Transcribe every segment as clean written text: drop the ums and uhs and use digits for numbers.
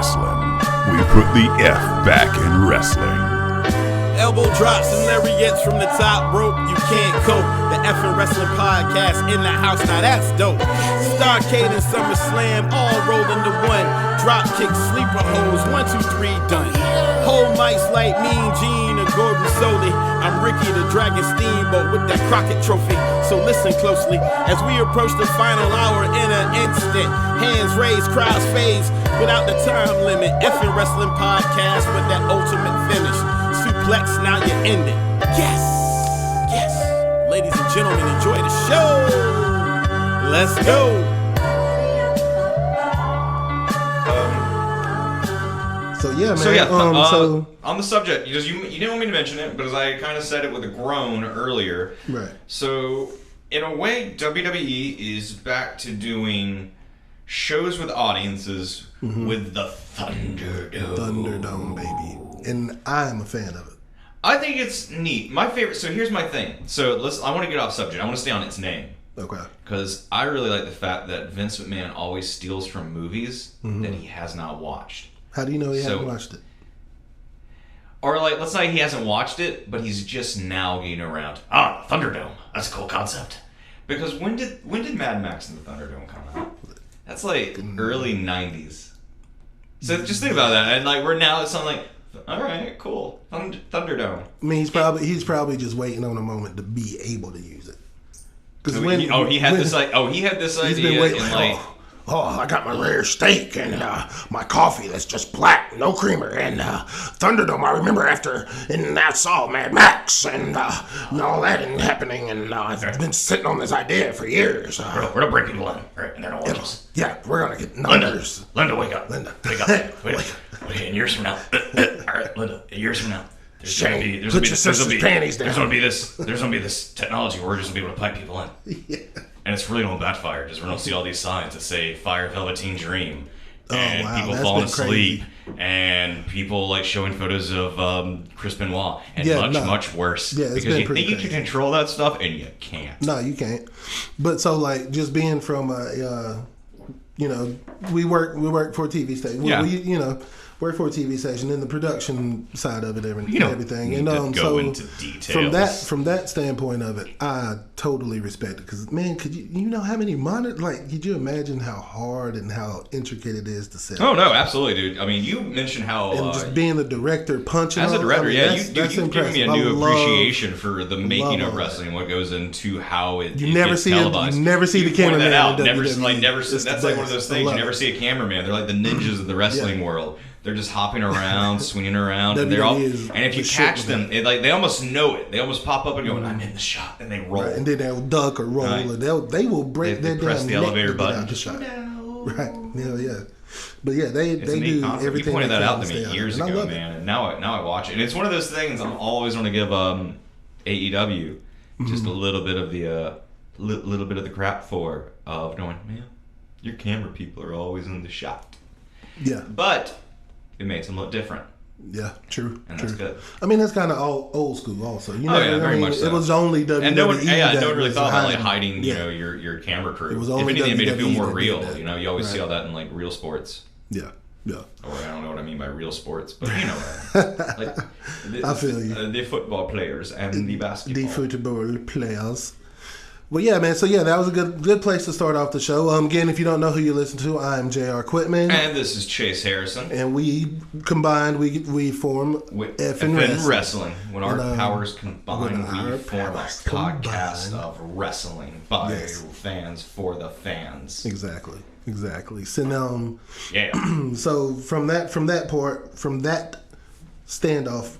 Wrassling. We put the F back in wrestling. Elbow drops and lariats from the top rope. You can't cope. The F'N Wrassling podcast in the house. Now that's dope. Starcade and SummerSlam all rolled into one. Drop kick, sleeper holes, 1, 2, 3, done. Whole mics like Mean Gene or Gordon Soley. I'm Ricky the Dragon Steamboat with that Crockett trophy. So listen closely as we approach the final hour in an instant. Hands raised, crowds phase without the time limit. F'N Wrassling podcast with that ultimate finish. Suplex, now you end it. Yes, yes. Ladies and gentlemen, enjoy the show. Let's go. So yeah, man. So on the subject, you didn't want me to mention it, but as I kind of said it with a groan earlier. Right. So in a way, WWE is back to doing shows with audiences with the Thunderdome. Thunderdome, baby, and I'm a fan of it. I think it's neat. My favorite. So here's my thing. So I want to get off subject. I want to stay on its name. Okay. Because I really like the fact that Vince McMahon always steals from movies that he has not watched. How do you know he hasn't watched it? Or like, let's say he hasn't watched it, but he's just now getting around. Thunderdome. That's a cool concept. Because when did Mad Max and the Thunderdome come out? That's like early 90s. So just think about that. And like we're now at something like, all right, cool, Thunderdome. I mean, he's probably just waiting on a moment to be able to use it. Because he had this idea waiting, in like. I got my rare steak and my coffee that's just black, no creamer, and Thunderdome. I remember and I saw Mad Max and all that and happening, and I've been sitting on this idea for years. We're gonna break people in, right? And they're gonna watch us. Yeah, we're gonna get numbers. Linda, wake up. Linda, wake up. Wait, in years from now. All right, Linda, in years from now. There's gonna be panties down. There's gonna be this technology where we're just gonna be able to pipe people in. Yeah. And it's really gonna backfire because we're gonna see all these signs that say "Fire Velveteen Dream," and people that's falling been asleep, crazy. and people like showing photos of Chris Benoit, and much worse. Yeah, it's because been you pretty think you crazy. can control that stuff, and you can't. No, you can't. But so like just being from we work for a TV station. Yeah. We work for a TV station in the production side of it, everything. Need to go into details. From that standpoint of it, I totally respect it. Because man, could you know how many monitors? Like, could you imagine how hard and how intricate it is to set? Oh no, absolutely, dude. I mean, you mentioned how and just being the director, punching as a director, that's you've given me a new appreciation for the making of wrestling, what goes into how it gets televised. You never see the cameraman. Never. That's like one of those things. You never see a cameraman. They're like the ninjas of the wrestling world. They're just hopping around, swinging around, and they're all. And if you catch them, they almost know it. They almost pop up and go, "I'm in the shot," and they roll. Right, and then they'll duck or roll, and they will break their press damn the neck elevator to button. get out the shot. No. Right? Yeah. But yeah, they do everything. You pointed they that can out to me stay years out. And ago, I love man. And now I watch it. And it's one of those things I'm always going to give AEW just a little bit of the crap for of going, man, your camera people are always in the shot. Yeah. But it makes them look different. Yeah, true. And true. that's good. I mean, that's kind of old school, also. Very much so. It was only WWE. And no one really was thought about like hiding, yeah. your camera crew. It was If only anything, it made it feel WWE more that real. did that. You always see Right. all that in like real sports. Yeah. Or I don't know what I mean by real sports, but you know what I mean. I feel you. The football players and the basketball. The football players. Well, yeah, man. So, yeah, that was a good place to start off the show. Again, if you don't know who you listen to, I'm J.R. Quitman. And this is Chase Harrison. And we combined, we form F'N Wrassling. When our powers combine, when we our form a powers podcast combine. of wrestling by Yes. fans for the fans. Exactly. So, Yeah. so from that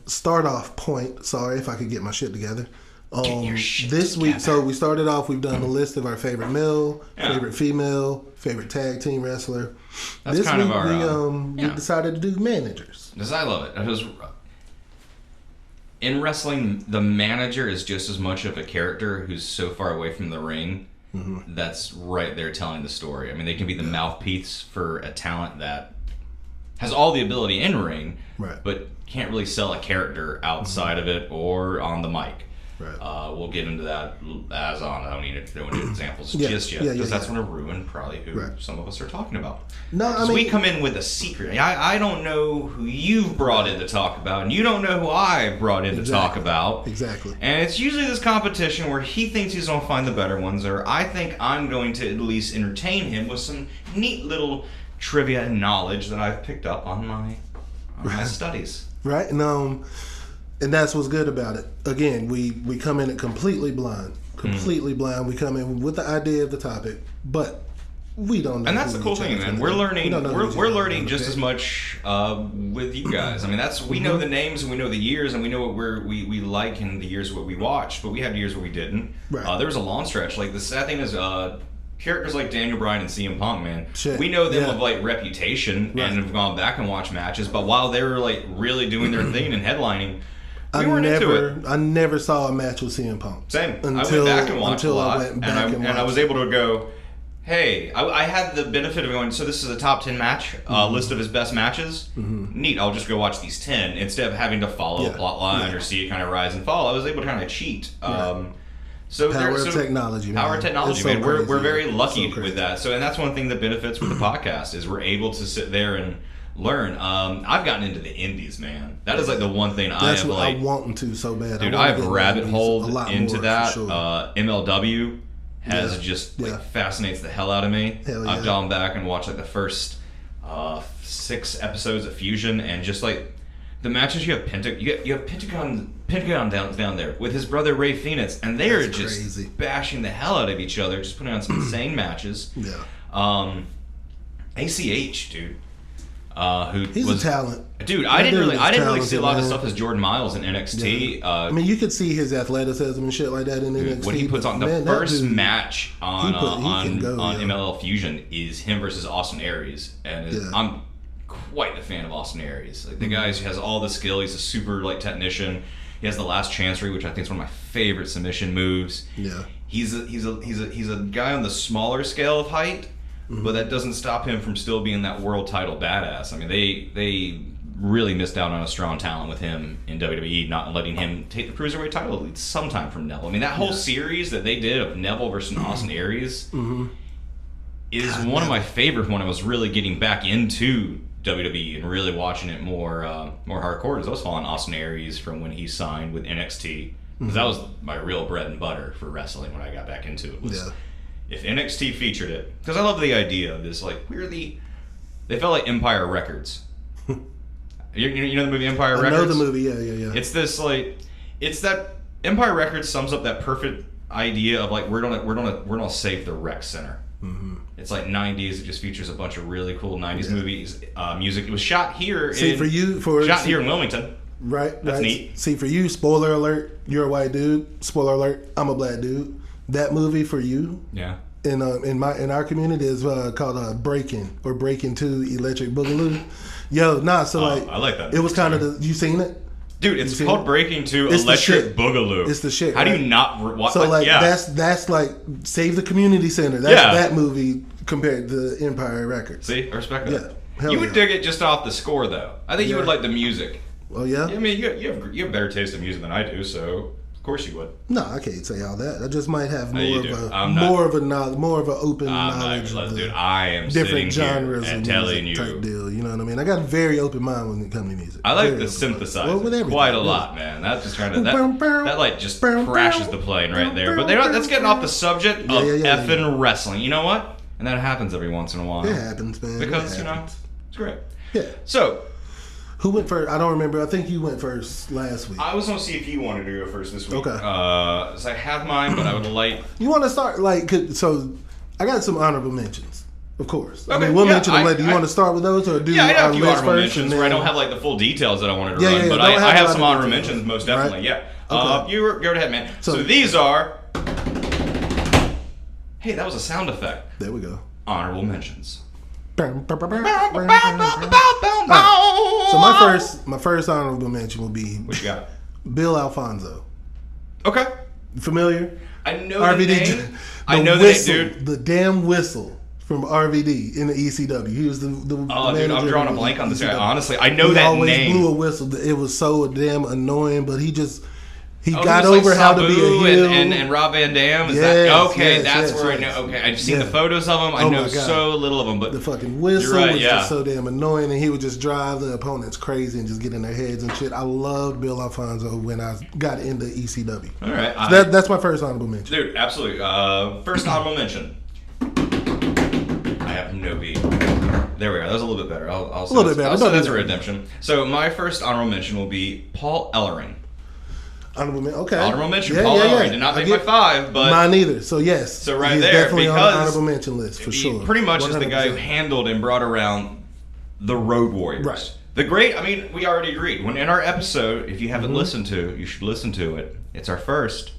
start off point. Sorry if I could get my shit together. Get your shit this together. week, so we started off. We've done a list of our favorite male, favorite female, favorite tag team wrestler. That's this kind week of our. we decided to do managers. Because I love it. Because in wrestling, the manager is just as much of a character who's so far away from the ring. Mm-hmm. That's right there telling the story. I mean, they can be the mouthpiece for a talent that has all the ability in ring, Right. but can't really sell a character outside of it or on the mic. Right. We'll get into that as on. I don't need to throw any examples just yet, yeah, because that's yeah. going to ruin probably who some of us are talking about. No, I 'Cause mean, we come in with a secret. I don't know who you've brought in to talk about, and you don't know who I brought in to talk about. Exactly. And it's usually this competition where he thinks he's going to find the better ones, or I think I'm going to at least entertain him with some neat little trivia and knowledge that I've picked up on my studies. Right, and that's what's good about it. Again, we come in it completely blind. Blind. We come in with the idea of the topic, but we don't know. And that's the cool thing, man. We're learning. We're learning just as much with you guys. I mean, we know the names and we know the years and we know what we like and the years what we watched, but we had years where we didn't. Right. There was a long stretch. Like the sad thing is, characters like Daniel Bryan and CM Punk, man, Shit. we know them Yeah. of like reputation Right. and have gone back and watched matches. But while they were like really doing their thing and headlining, we I weren't into it. never saw a match with CM Punk. Same. I Until- went back and watched a until I lot, went and back and I was watched. able to go, hey, I had the benefit of going, so this is a top 10 match list of his best matches. Neat, I'll just go watch these 10 instead of having to follow a plot line or see it kind of rise and fall. I was able to kind of cheat. So Power of technology, man. Power of technology, It's so man. We're crazy. very lucky It's so with crazy. that. So, and that's one thing that benefits with the podcast is we're able to sit there and learn. I've gotten into the indies, man. That is like the one thing I That's have what like. I want to so bad. Dude, wanna I have get rabbit into holed a lot into more, that. for sure. MLW has Yeah. just Yeah. fascinates the hell out of me. Hell I've yeah. gone back and watched like the first 6 episodes of Fusion, and just like the matches you have Pentagon down there with his brother Ray Phoenix, and they are That's just crazy. bashing the hell out of each other, just putting on some insane matches. Yeah. ACH, dude. He's a talent. Dude, That I didn't dude is really see a lot of talented, stuff man. as Jordan Miles in NXT. I mean, you could see his athleticism and shit like that in NXT. What he puts but on the man, that first dude- match on he can go, yeah. MLL Fusion is him versus Austin Aries, and Yeah. I'm quite the fan of Austin Aries. Like the guy has all the skill. He's a super like technician. He has the last chancery, which I think is one of my favorite submission moves. Yeah. He's a guy on the smaller scale of height, but that doesn't stop him from still being that world title badass. I mean, they really missed out on a strong talent with him in WWE, not letting him take the cruiserweight title at least sometime from Neville. I mean, that whole series that they did of Neville versus Austin Aries is one of my favorite when I was really getting back into WWE and really watching it more hardcore. As I was following Austin Aries from when he signed with NXT, because that was my real bread and butter for wrestling when I got back into it. Was Yeah. if NXT featured it, because I love the idea of this, like they felt like Empire Records. You know the movie Empire I Records? know the movie. Yeah. It's this it's that Empire Records sums up that perfect idea of like we're gonna save the rec center. It's like 90s. It just features a bunch of really cool 90s movies, music. It was shot here. Shot here in Wilmington. Right. That's right. neat. See, for you, spoiler alert, you're a white dude. Spoiler alert, I'm a black dude. That movie for you Yeah. in our community is called Breaking or Breaking 2 Electric Boogaloo. Yo, so I like that. It was kind of you seen it? Dude, it's seen called it? Breaking 2 It's the Electric shit. Boogaloo. It's the shit, How do right? you not watch? So yeah. that's like Save the Community Center. That's that movie compared to Empire Records. See, I respect that. Yeah. Hell You would yeah. dig it just off the score, though. I think you would like the music. Oh yeah? I mean, you have better taste in music than I do, so of course you would. No, I can't say all that. I just might have you more do. of I'm a not- more of an open I'm not knowledge even, of the dude. I am different sitting genres here and of telling music you. type deal. You know what I mean? I got a very open mind when it comes to music. I like Very the open mind. synthesizer Well, with everything, quite a yeah. lot, man. That's just trying to that like just crashes the plane right there. But that's getting off the subject of effing wrestling. You know what? And that happens every once in a while. It happens, man. Because It happens. it's great. Yeah. So Who went first? I don't remember. I think you went first last week. I was gonna see if you wanted to go first this week. Okay. So I have mine, but I would like. You want to start so? I got some honorable mentions, of course. I Okay, mean, we'll yeah, mention them later. Do you want to start with those or do Yeah, I our have a few list honorable first? mentions and where I then- don't have like the full details that I wanted to Yeah, run, yeah, but don't I have have a lot some of honorable details, mentions most right? definitely. Yeah. Okay. You go ahead, man. So these are. Hey, that was a sound effect. There we go. Honorable mentions. So my first honorable mention will be What you got? Bill Alfonso. Okay. Familiar? I know the name. I know the whistle, name, dude. The damn whistle from RVD in the ECW. He was the Oh, dude, I'm manager drawing a of blank on this ECW. guy. Honestly, I know he that always name. blew a whistle. It was so damn annoying, but he just He Oh, got he was over like how to be a Sabu heel. and Rob Van Dam. Is Yes, that okay? yes, That's yes, where yes. I know. Okay, I've seen Yeah. the photos of him. I Oh know my God. so little of them, but The fucking whistle You're right, was yeah. just so damn annoying, and he would just drive the opponents crazy and just get in their heads and shit. I loved Bill Alfonso when I got into ECW. all right, So that's my first honorable mention. dude, absolutely. First honorable mention. I have no beat. There we are. That was a little bit better. I'll say A little that's- bit better. I'll say Don't that's do a that. redemption. So my first honorable mention will be Paul Ellering. Honorable mention. Okay. Honorable mention. Paul Ellering did not make my 5, but mine either. So yes. So right he's there, definitely on the because honorable mention list for he sure. pretty much is the guy who 100%. handled and brought around the Road Warriors. Right. The great, I mean, we already agreed. When in our episode, if you haven't Mm-hmm. listened to, you should listen to it. It's our first.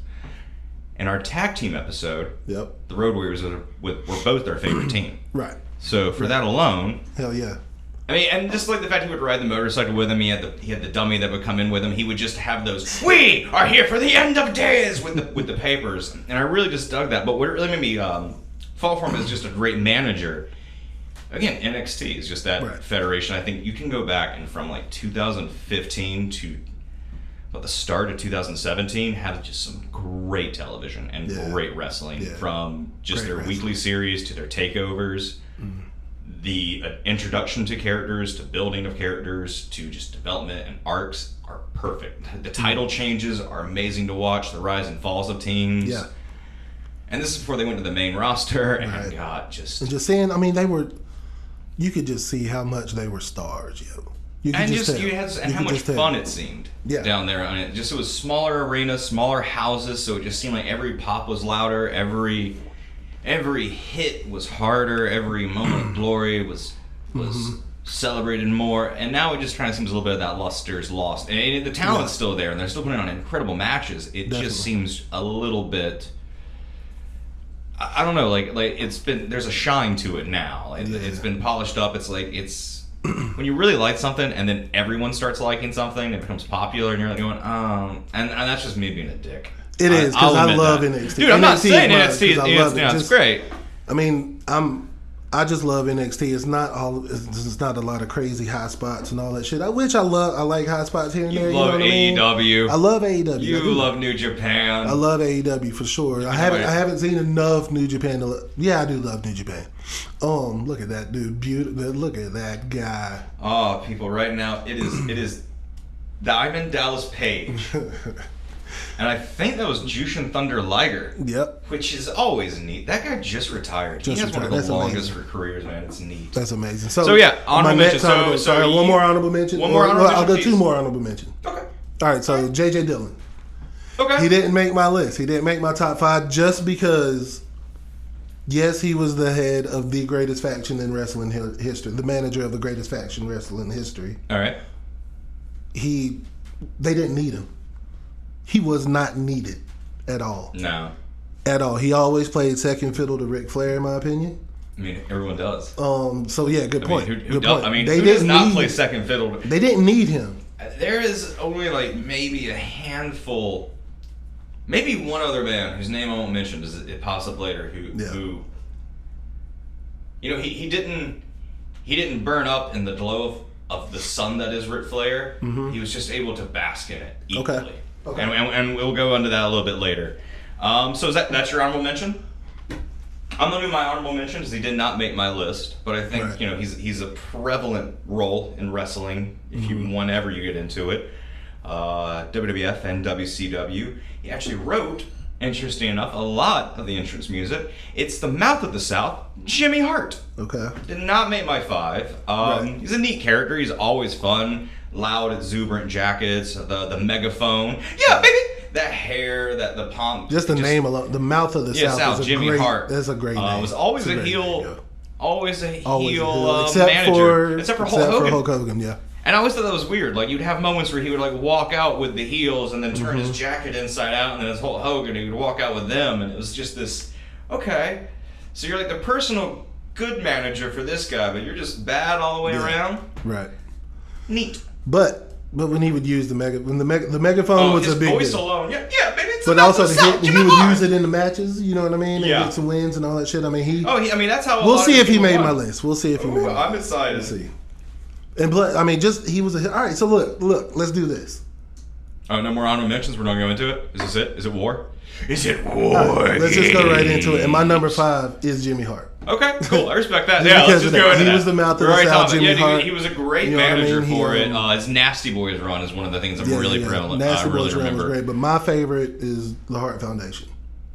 In our tag team episode, Yep. the Road Warriors were both our favorite team. Right. So for that alone, Hell yeah. I mean, and just like the fact he would ride the motorcycle with him, he had the dummy that would come in with him. He would just have those "We are here for the end of days" with the papers, and I really just dug that. But what really made me fall for him is just a great manager. Again, NXT is just that Right. federation. I think you can go back and from like 2015 to about the start of 2017 had just some great television and Yeah. great wrestling, Yeah. from just Great their wrestling. weekly series to their takeovers. The introduction to characters, to building of characters, to just development and arcs are perfect. The title changes are amazing to watch. The rise and falls of teams. Yeah. And this is before they went to the main roster. And Right. God, just And just saying, I mean, you could just see how much they were stars, yo. You could and just just tell. you had and You how could much just tell. fun it seemed Yeah. down there. I mean, it was smaller arenas, smaller houses, so it just seemed like every pop was louder. Every hit was harder. Every moment of glory was Mm-hmm. celebrated more. And now it just kind of seems a little bit of that luster is lost. And the talent's Yeah. still there, and they're still putting on incredible matches. It Definitely. just seems a little bit. I don't know, like there's a shine to it now. Like Yeah. it's been polished up. It's like when you really like something and then everyone starts liking something, it becomes popular, and you're like going, and that's just me being a dick. It is, 'cause I'll I admit love that. NXT. Dude, I'm not NXT saying is mine, NXT 'cause I is love it. it's Just- great. I mean, I just love NXT. It's not a lot of crazy high spots and all that shit. Which I love. I like high spots here and You there. love you know what I mean? AEW. I love AEW. I You do. love New Japan. I love AEW for sure. I haven't seen enough New Japan to. Yeah, I do love New Japan. Look at that dude. Beautiful. Look at that guy. Oh, people! Right now, it is Diamond Dallas Page, and I think that was Jushin Thunder Liger. Yep, Which is always neat. That guy just retired. Just he has one retired. of That's the longest amazing. careers, man. It's neat. that's amazing. So, yeah, honorable my next mention. honorable- So sorry, one you- more honorable mention. one more honorable I'll go mention, two please. more honorable mention. Okay. All right, so JJ Dillon. Okay. He didn't make my list. He didn't make my top 5 just because, yes, he was the head of the greatest faction in wrestling history, the manager of the greatest faction wrestling history. All right. They didn't need him. He was not needed at all. No. At all. He always played second fiddle to Ric Flair, in my opinion. I mean, everyone does. So yeah, good point. I mean, Good point. who does not play second fiddle? They didn't need him. There is only like maybe a handful, maybe one other band whose name I won't mention, because it pops up later. Who, you know, he didn't burn up in the glow of the sun that is Ric Flair. He was just able to bask in it equally. Okay. And we'll go into that a little bit later. So that's your honorable mention? I'm gonna do my honorable mention because he did not make my list, but I think Right. he's a prevalent role in wrestling if you whenever you get into it. WWF and WCW. He actually wrote, interesting enough, a lot of the entrance music. It's the mouth of the South, Jimmy Hart. Okay. Did not make my 5. Right. He's a neat character. He's always fun, loud, exuberant jackets, the megaphone. Yeah, baby. That hair, the pomp. Just the name alone, the mouth of the Yeah, South South, is a Jimmy great. Hart. That's a great name. Was always It's a great heel. name, yeah. Always a Always a heel heel, except manager. for Except for Hulk Hogan. Yeah. And I always thought that was weird. Like, you'd have moments where he would, like, walk out with the heels and then turn his jacket inside out, and then his Hulk Hogan, he would walk out with them, and it was just this, okay, so you're like the personal good manager for this guy, but you're just bad all the way around? Right. Neat. But when he would use the megaphone was his a big voice deal. alone. Yeah, baby, it's But the also mouth of the the hit, South, he Jimmy would Hart. use it in the matches. You know what I mean? Yeah. And get some wins and all that shit. I mean, I mean, that's how a We'll lot see of if he people made won. my list. We'll see if he made. My I'm excited. Let's see. And plus, I mean, just he was a hit. All right. So look. Let's do this. Oh, no more honorable mentions. We're not going to go into it. Is this it? Is it war? Is it war? Let's just go right into it. And my number 5 is Jimmy Hart. Okay, cool. I respect that. Just Yeah, let's because just of go that. into He that. was the mouth of We're the already South, talking- Jimmy Hart. He was a great You know what I manager mean? for He, it. His Nasty Boys run is one of the things I'm really prevalent. Nasty I really Boys run was remember. great, but my favorite is the Hart Foundation.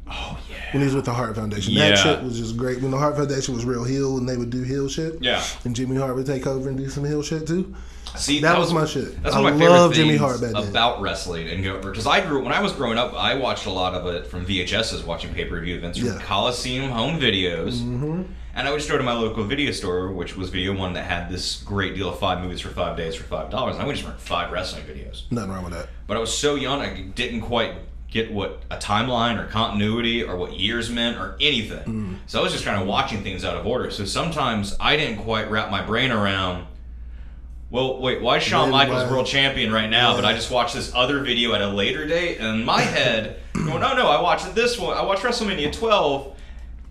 Oh yeah. When he was with the Hart Foundation, Yeah. that shit was just great. When the Hart Foundation was real heel and they would do heel shit, Yeah. and Jimmy Hart would take over and do some heel shit too. See, That was my shit. That's I one of my favorite love things Jimmy Hart back then. about wrestling and because when I was growing up, I watched a lot of it from VHSs, watching pay-per-view events from Yeah. Coliseum home videos, and I would just go to my local video store, which was Video One, that had this great deal of 5 movies for 5 days for $5, and I would just rent 5 wrestling videos. Nothing wrong with that. But I was so young, I didn't quite get what a timeline or continuity or what years meant or anything. So I was just kind of watching things out of order. So sometimes I didn't quite wrap my brain around, well, wait, why is Shawn Michaels world champion right now? But I just watched this other video at a later date, and in my head, going, oh no, I watched this one. I watched WrestleMania 12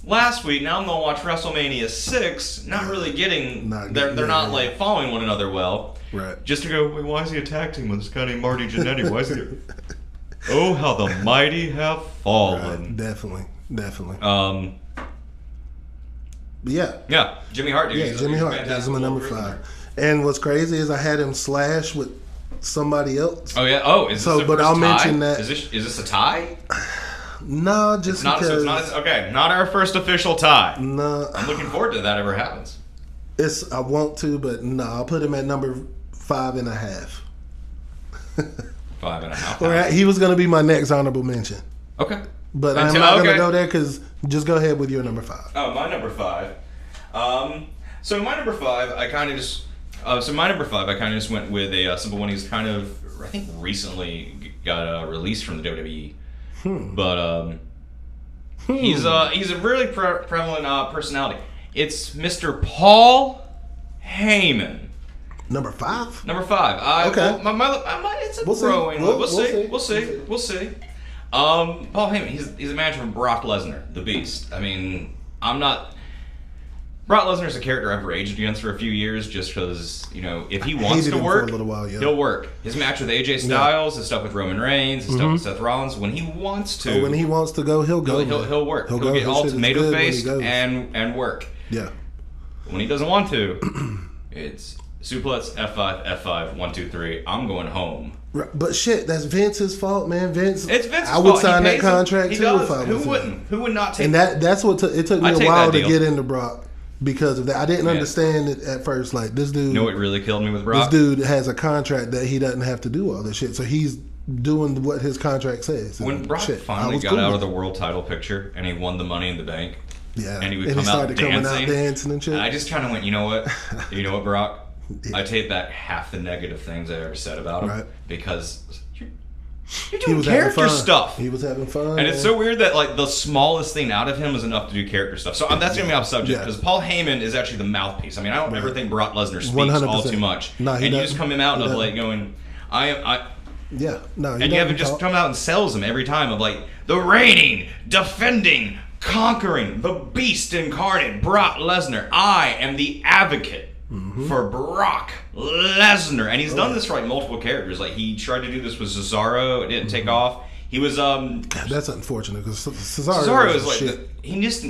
last week. Now I'm going to watch WrestleMania 6. Not really getting, they're not like following one another well. Right. Just to go, wait, why is he a tag team with this guy named Marty Jannetty? Why is he... Oh, how the mighty have fallen. Right. Definitely. But yeah, Jimmy Hart. Dude, Yeah, Jimmy Hart. That's my number 5. And what's crazy is I had him slash with somebody else. Oh yeah. Oh, is this the but first I'll tie? mention that. Is this a tie? No, just Not, because. so it's not okay. Not our first official tie. No, I'm looking forward to that ever happens. I want to, but no, I'll put him at number 5.5. 5.5. All right, he was going to be my next honorable mention, Okay. but I'm not going to go there because just go ahead with your number 5. Oh, my number 5. So my number 5, I kind of just. Went with a simple one. He's kind of, I think, recently got released from the WWE. But he's a really prevalent personality. It's Mr. Paul Heyman. Number 5? Number 5. Okay. It's a We'll see. growing. We'll We'll see. Paul Heyman. He's a manager from Brock Lesnar, the Beast. I mean, Brock Lesnar's a character I've raged against for a few years just because, if he wants hated to him work, for a little while, yeah. he'll work. His match with AJ Styles, his stuff with Roman Reigns, his stuff with Seth Rollins, when he wants to. When he wants to go, he'll go. He'll work. He'll go. get His all shit is tomato good when he faced goes. and work. Yeah. When he doesn't want to, it's suplex, F5, 1, 2, 3. I'm going home. Right, but shit, that's Vince's fault, man. Vince. It's Vince's I would fault. sign He that pays him. contract He too does. if I was Who him. wouldn't? Who would not take And that's what it took me I'd a take while that to deal. get into Brock because of that. I didn't understand it at first. Like this dude. You know what really killed me with Brock? This dude has a contract that he doesn't have to do all this shit, so he's doing what his contract says. When And Brock shit, I finally was got cool out with of the it. world title picture and he won the Money in the Bank, Yeah, and he would and come he out started coming dancing, out dancing and shit. and I just kind of went, you know what, Brock? I take back half the negative things I ever said about him Right. because you're He doing was having character fun. stuff. He was having fun, And it's so weird that like the smallest thing out of him is enough to do character stuff. So that's gonna be off subject Yeah. because Paul Heyman is actually the mouthpiece. I mean, I don't ever think Brock Lesnar speaks 100%. all too much. No, he and you doesn't. just come him out He of doesn't. like going, I Yeah, no, and you have him just come out and sells him every time of like the reigning, defending, conquering, the beast incarnate, Brock Lesnar. I am the advocate for Brock Lesnar, and he's done this for like multiple characters. Like he tried to do this with Cesaro, it didn't take off. He was That's unfortunate because Cesaro is like shit. he just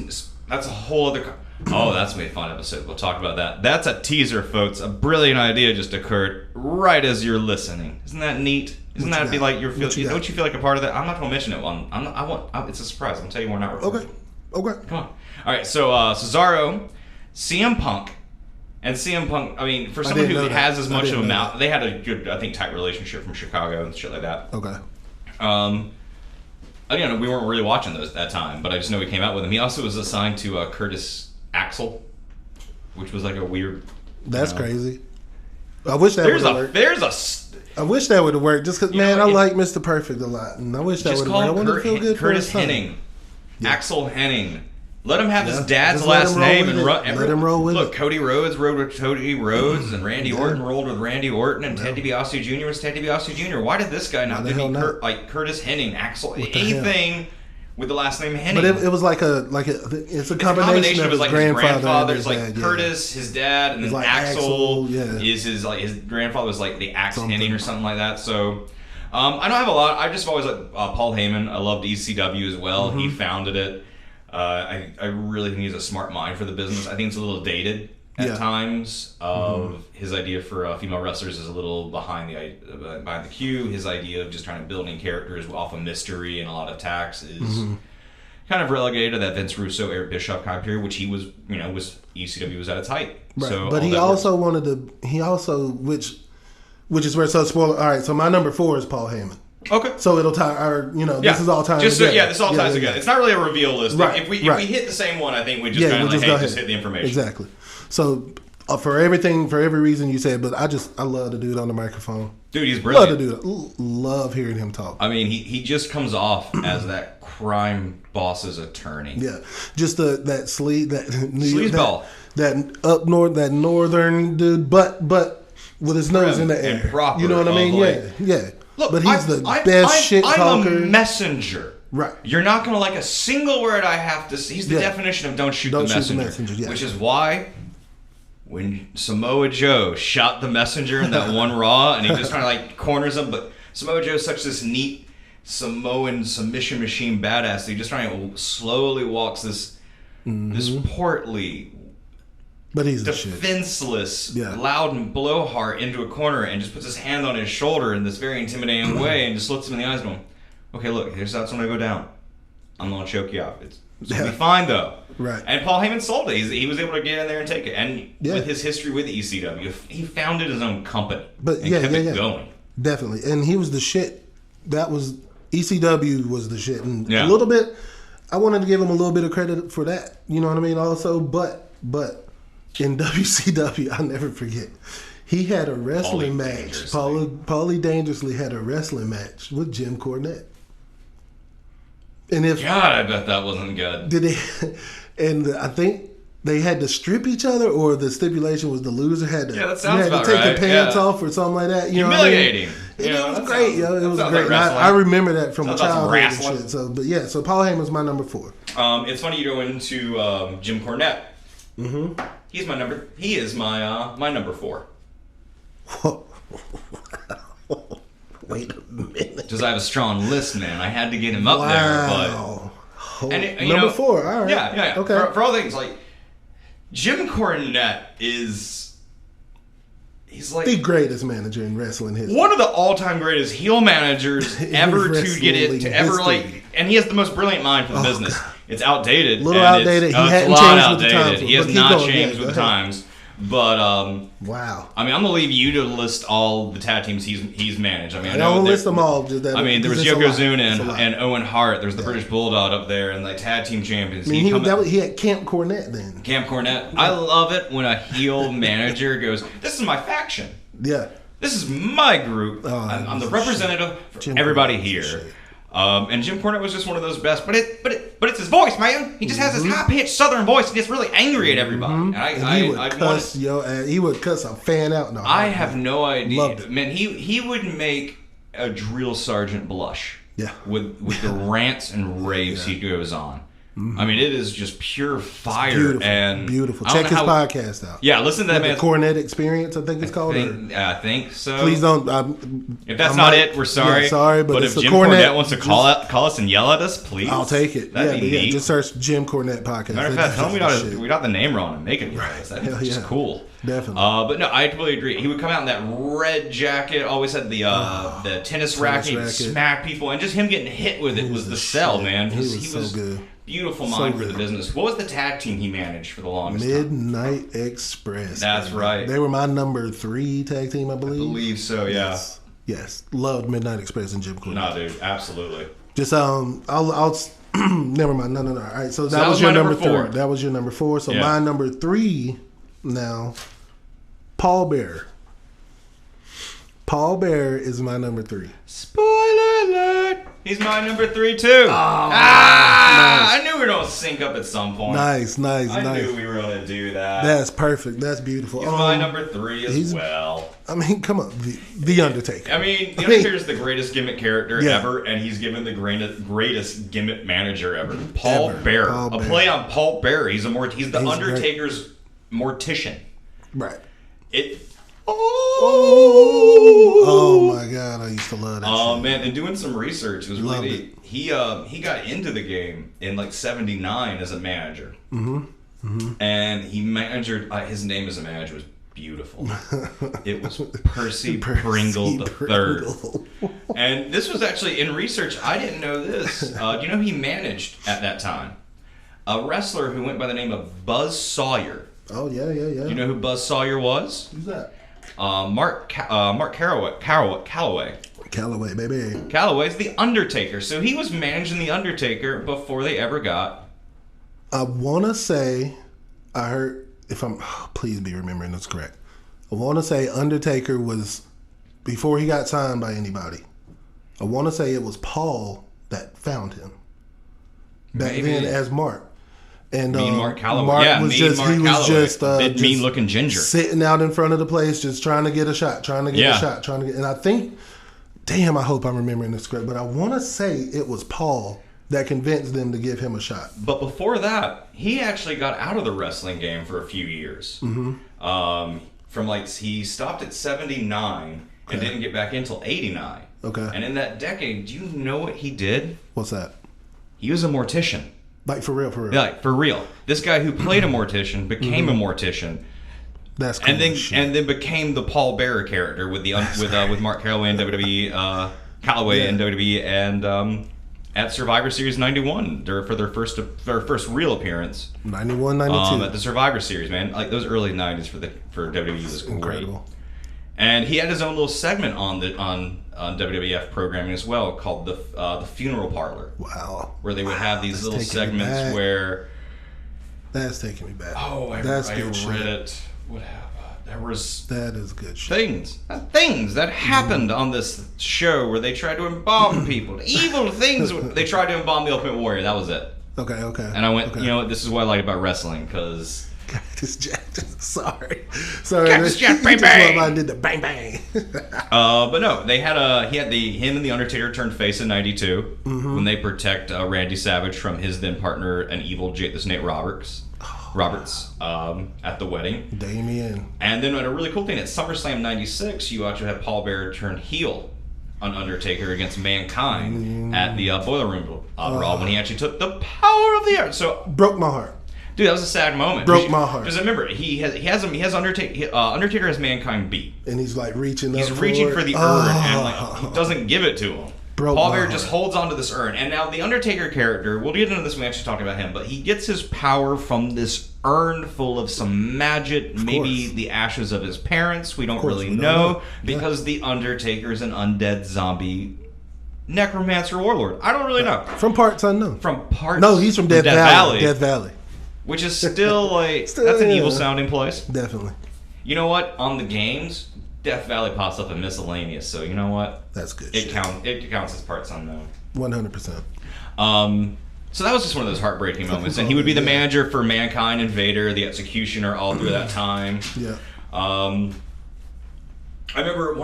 that's a whole other. Oh, that's gonna be a fun episode. We'll talk about that. That's a teaser, folks. A brilliant idea just occurred right as you're listening. Isn't that neat? Isn't What you that be got? like your feel? What you Don't got? you feel like a part of that? I'm not gonna mention it. It's a surprise. I'm gonna tell you more now. Okay. Come on. All right. So Cesaro, CM Punk, and CM Punk. I mean, for someone didn't who know that. has as I much of didn't a know mouth, they had a good, I think, tight relationship from Chicago and shit like that. Okay. I don't know. We weren't really watching those at that time, but I just know we came out with him. He also was assigned to Curtis Axel, which was like a weird. That's crazy. I wish that would have worked. I wish that would have worked just because, man, I like Mr. Perfect a lot. And I wish that Just would have call worked. I him wanted to feel good for his Curtis son. Henning. Axel Henning. Let him have his Yeah, dad's just let last him roll name with and it. run. Let him roll with Look, it. Cody Rhodes rode with Cody Rhodes, and Randy Orton rolled with Randy Orton, and Ted DiBiase Jr. was Ted DiBiase Jr. Why did this guy not the give me hell not? like Curtis Henning, Axel, the anything with the last name Henning? But it was like it's a combination of his like grandfather and his his like dad. Yeah. Curtis, his dad, and then like Axel Axel, yeah. is his grandfather was like the Axe Something. Henning or something like that. So I don't have a lot. I just always like Paul Heyman. I loved ECW as well. He founded it. I really think he's a smart mind for the business. I think it's a little dated at times. His idea for female wrestlers is a little behind the cue. His idea of just trying to build in characters off of mystery and a lot of attacks is kind of relegated to that Vince Russo, Eric Bischoff time period, which he was, ECW was at its height. Right. So but he also wanted to. He also, which is where spoiler. All right, so my number 4 is Paul Heyman. Okay. So it'll tie. This is all time. Just together. this all ties together. It's not really a reveal list. Right. If we hit the same one, I think we just kind of just hit the information. Exactly. So for every reason you said, but I love the dude on the microphone. Dude, he's brilliant. Love the dude. Love hearing him talk. I mean, he just comes off as that crime boss's attorney. Yeah, just that sleazeball. That up north, that northern dude, but with his nose in the air. And proper, you know what I mean? Yeah. Look, but he's the best shit talker. I'm a messenger. Right. You're not going to like a single word I have to say. He's the definition of don't shoot the messenger. Yeah. Which is why when Samoa Joe shot the messenger in that one Raw, and he just kind of like corners him, but Samoa Joe's such this neat Samoan submission machine badass that he just trying to slowly walks this portly, but he's defenseless, loud and blowhard into a corner and just puts his hand on his shoulder in this very intimidating way and just looks him in the eyes and goes, okay, look, here's how it's going to go down. I'm going to choke you out. It's going to be fine, though. Right. And Paul Heyman sold it. He was able to get in there and take it. And with his history with ECW, he founded his own company and kept it going. Definitely. And he was the shit. That was... ECW was the shit. And a little bit... I wanted to give him a little bit of credit for that. You know what I mean? Also, but in WCW, I'll never forget, he had a wrestling match. Paulie Dangerously had a wrestling match with Jim Cornette. And God, I bet that wasn't good. And I think they had to strip each other, or the stipulation was the loser had to, that sounds about take right. the pants off or something like that. You Humiliating. It was great, yo. It was great. I remember that from childhood and shit. So Paul Heyman's my number 4. It's funny you go into Jim Cornette. Mm-hmm. He is my number 4. Wait a minute. Because I have a strong list, man. I had to get him up there, but number 4. All right. Yeah. Okay. For all things, like Jim Cornette he's like the greatest manager in wrestling history. One of the all-time greatest heel managers ever to get it to ever like, and he has the most brilliant mind for the business. It's outdated. A little outdated. He hadn't changed with the times. He has not changed with the times. But wow. I mean, I'm gonna leave you to list all the tag teams he's managed. I mean, I don't list them all. Just that, I mean, there was Yokozuna and Owen Hart. There's the British Bulldog up there, and like tag team champions. I mean, he had Camp Cornette then. Camp Cornette. I love it when a heel manager goes, "This is my faction. Yeah. This is my group. I'm the representative for everybody here." And Jim Cornette was just one of those best, but it's his voice, man. He just has this high-pitched Southern voice. He gets really angry at everybody. And he would cuss a fan out. No, I have no idea. Loved it. Man, he would make a drill sergeant blush. Yeah. With the rants and raves he goes on. Mm-hmm. I mean, it is just pure fire. Beautiful, and beautiful. Check his podcast out. Yeah, listen to that, man. The Cornette Experience, I think it's called. I think so. Please don't. If that's not it, we're sorry. Yeah, sorry, but if Jim Cornette wants to call us and yell at us, please. I'll take it. That'd be neat. Just search Jim Cornette podcast. Matter of fact, tell me we got the name wrong and make it right. That's just cool. Definitely. But no, I totally agree. He would come out in that red jacket, always had the tennis racket, smack people, and just him getting hit with it was the sell, man. He was so good. Beautiful mind for the business. What was the tag team he managed for the longest time? Midnight Express. That's right. They were my number 3 tag team, I believe. I believe so, yeah. Yes. Loved Midnight Express and Jim Cornette. No, dude, absolutely. Just I'll never mind. No. All right, so that was your number 4. That was your number 4. So my number 3 now, Paul Bearer. Paul Bearer is my number 3. Spoiler alert! He's my number 3 too. Nice. I knew we were gonna sync up at some point. Nice. I knew we were gonna do that. That's perfect. That's beautiful. He's my number 3 as well. I mean, come on, the Undertaker. I mean, the Undertaker is the greatest gimmick character ever, and he's given the greatest gimmick manager ever. Paul Bearer. A play on Paul Bearer. He's the Undertaker's mortician. Right. Oh my god, I used to love that. Oh shit. man, and doing some research, it was Loved really he got into the game in like '79 as a manager. And he managed. His name as a manager was beautiful. It was Percy Pringle the Third. And this was actually in research. I didn't know this. Do you know who he managed at that time? A wrestler who went by the name of Buzz Sawyer. Oh yeah. Do you know who Buzz Sawyer was? Who's that? Mark Calloway. Calloway, baby. Calloway's the Undertaker. So he was managing the Undertaker before they ever got. I want to say, I heard, please be remembering this correct. I want to say Undertaker was, before he got signed by anybody, I want to say it was Paul that found him. Back then as Mark. And Mean Mark Calloway. Mark was just mean looking ginger. Sitting out in front of the place, just trying to get a shot, and I think, damn, I hope I'm remembering this correct, but I want to say it was Paul that convinced them to give him a shot. But before that, he actually got out of the wrestling game for a few years. He stopped at 79 and didn't get back in until 89. Okay. And in that decade, do you know what he did? What's that? He was a mortician. Like for real. Yeah, like for real. This guy who played a mortician became a mortician. That's cool. And then became the Paul Bearer character with Mark Calloway in WWE, Calloway in WWE, and at Survivor Series 91 for their first real appearance. 91, 92. At the Survivor Series, man. Like those early 90s for WWE was great. Incredible. And he had his own little segment on WWF programming as well called the Funeral Parlor. Wow. Where they would have these little segments where. That's taking me back. Oh, I read it. What happened? That is good shit. Things that happened on this show where they tried to embalm people. Evil things. They tried to embalm the Ultimate Warrior. That was it. Okay. And I went, you know what? This is what I like about wrestling, because. Cactus Jack. Sorry. Cactus Jack, bang bang. I did the bang bang. But no, him and the Undertaker turned face in '92 when they protect Randy Savage from his then partner and evil Jake the Snake Roberts at the wedding. Damien. And then a really cool thing at SummerSlam '96, you actually had Paul Bearer turn heel on Undertaker against Mankind at the Boiler Room Brawl when he actually took the power of the earth. So broke my heart. Dude, that was a sad moment. Broke my heart. Because remember, he has Undertaker. Undertaker has Mankind beat, and he's like reaching for the urn, and like he doesn't give it to him. Paul Bearer just holds onto this urn, and now the Undertaker character. We'll get into this when we actually talk about him, but he gets his power from this urn full of some magic, maybe the ashes of his parents. We don't really know because the Undertaker is an undead zombie necromancer warlord. I don't really know. From parts unknown. No, he's from Death Valley. Death Valley. Which is still like that's an evil sounding place. Definitely. You know what? On the games, Death Valley pops up in miscellaneous, so you know what? That's good. It counts as parts unknown. 100%. So that was just one of those heartbreaking moments, and he would be the manager for Mankind and Vader, the Executioner, all through that time. Yeah. I remember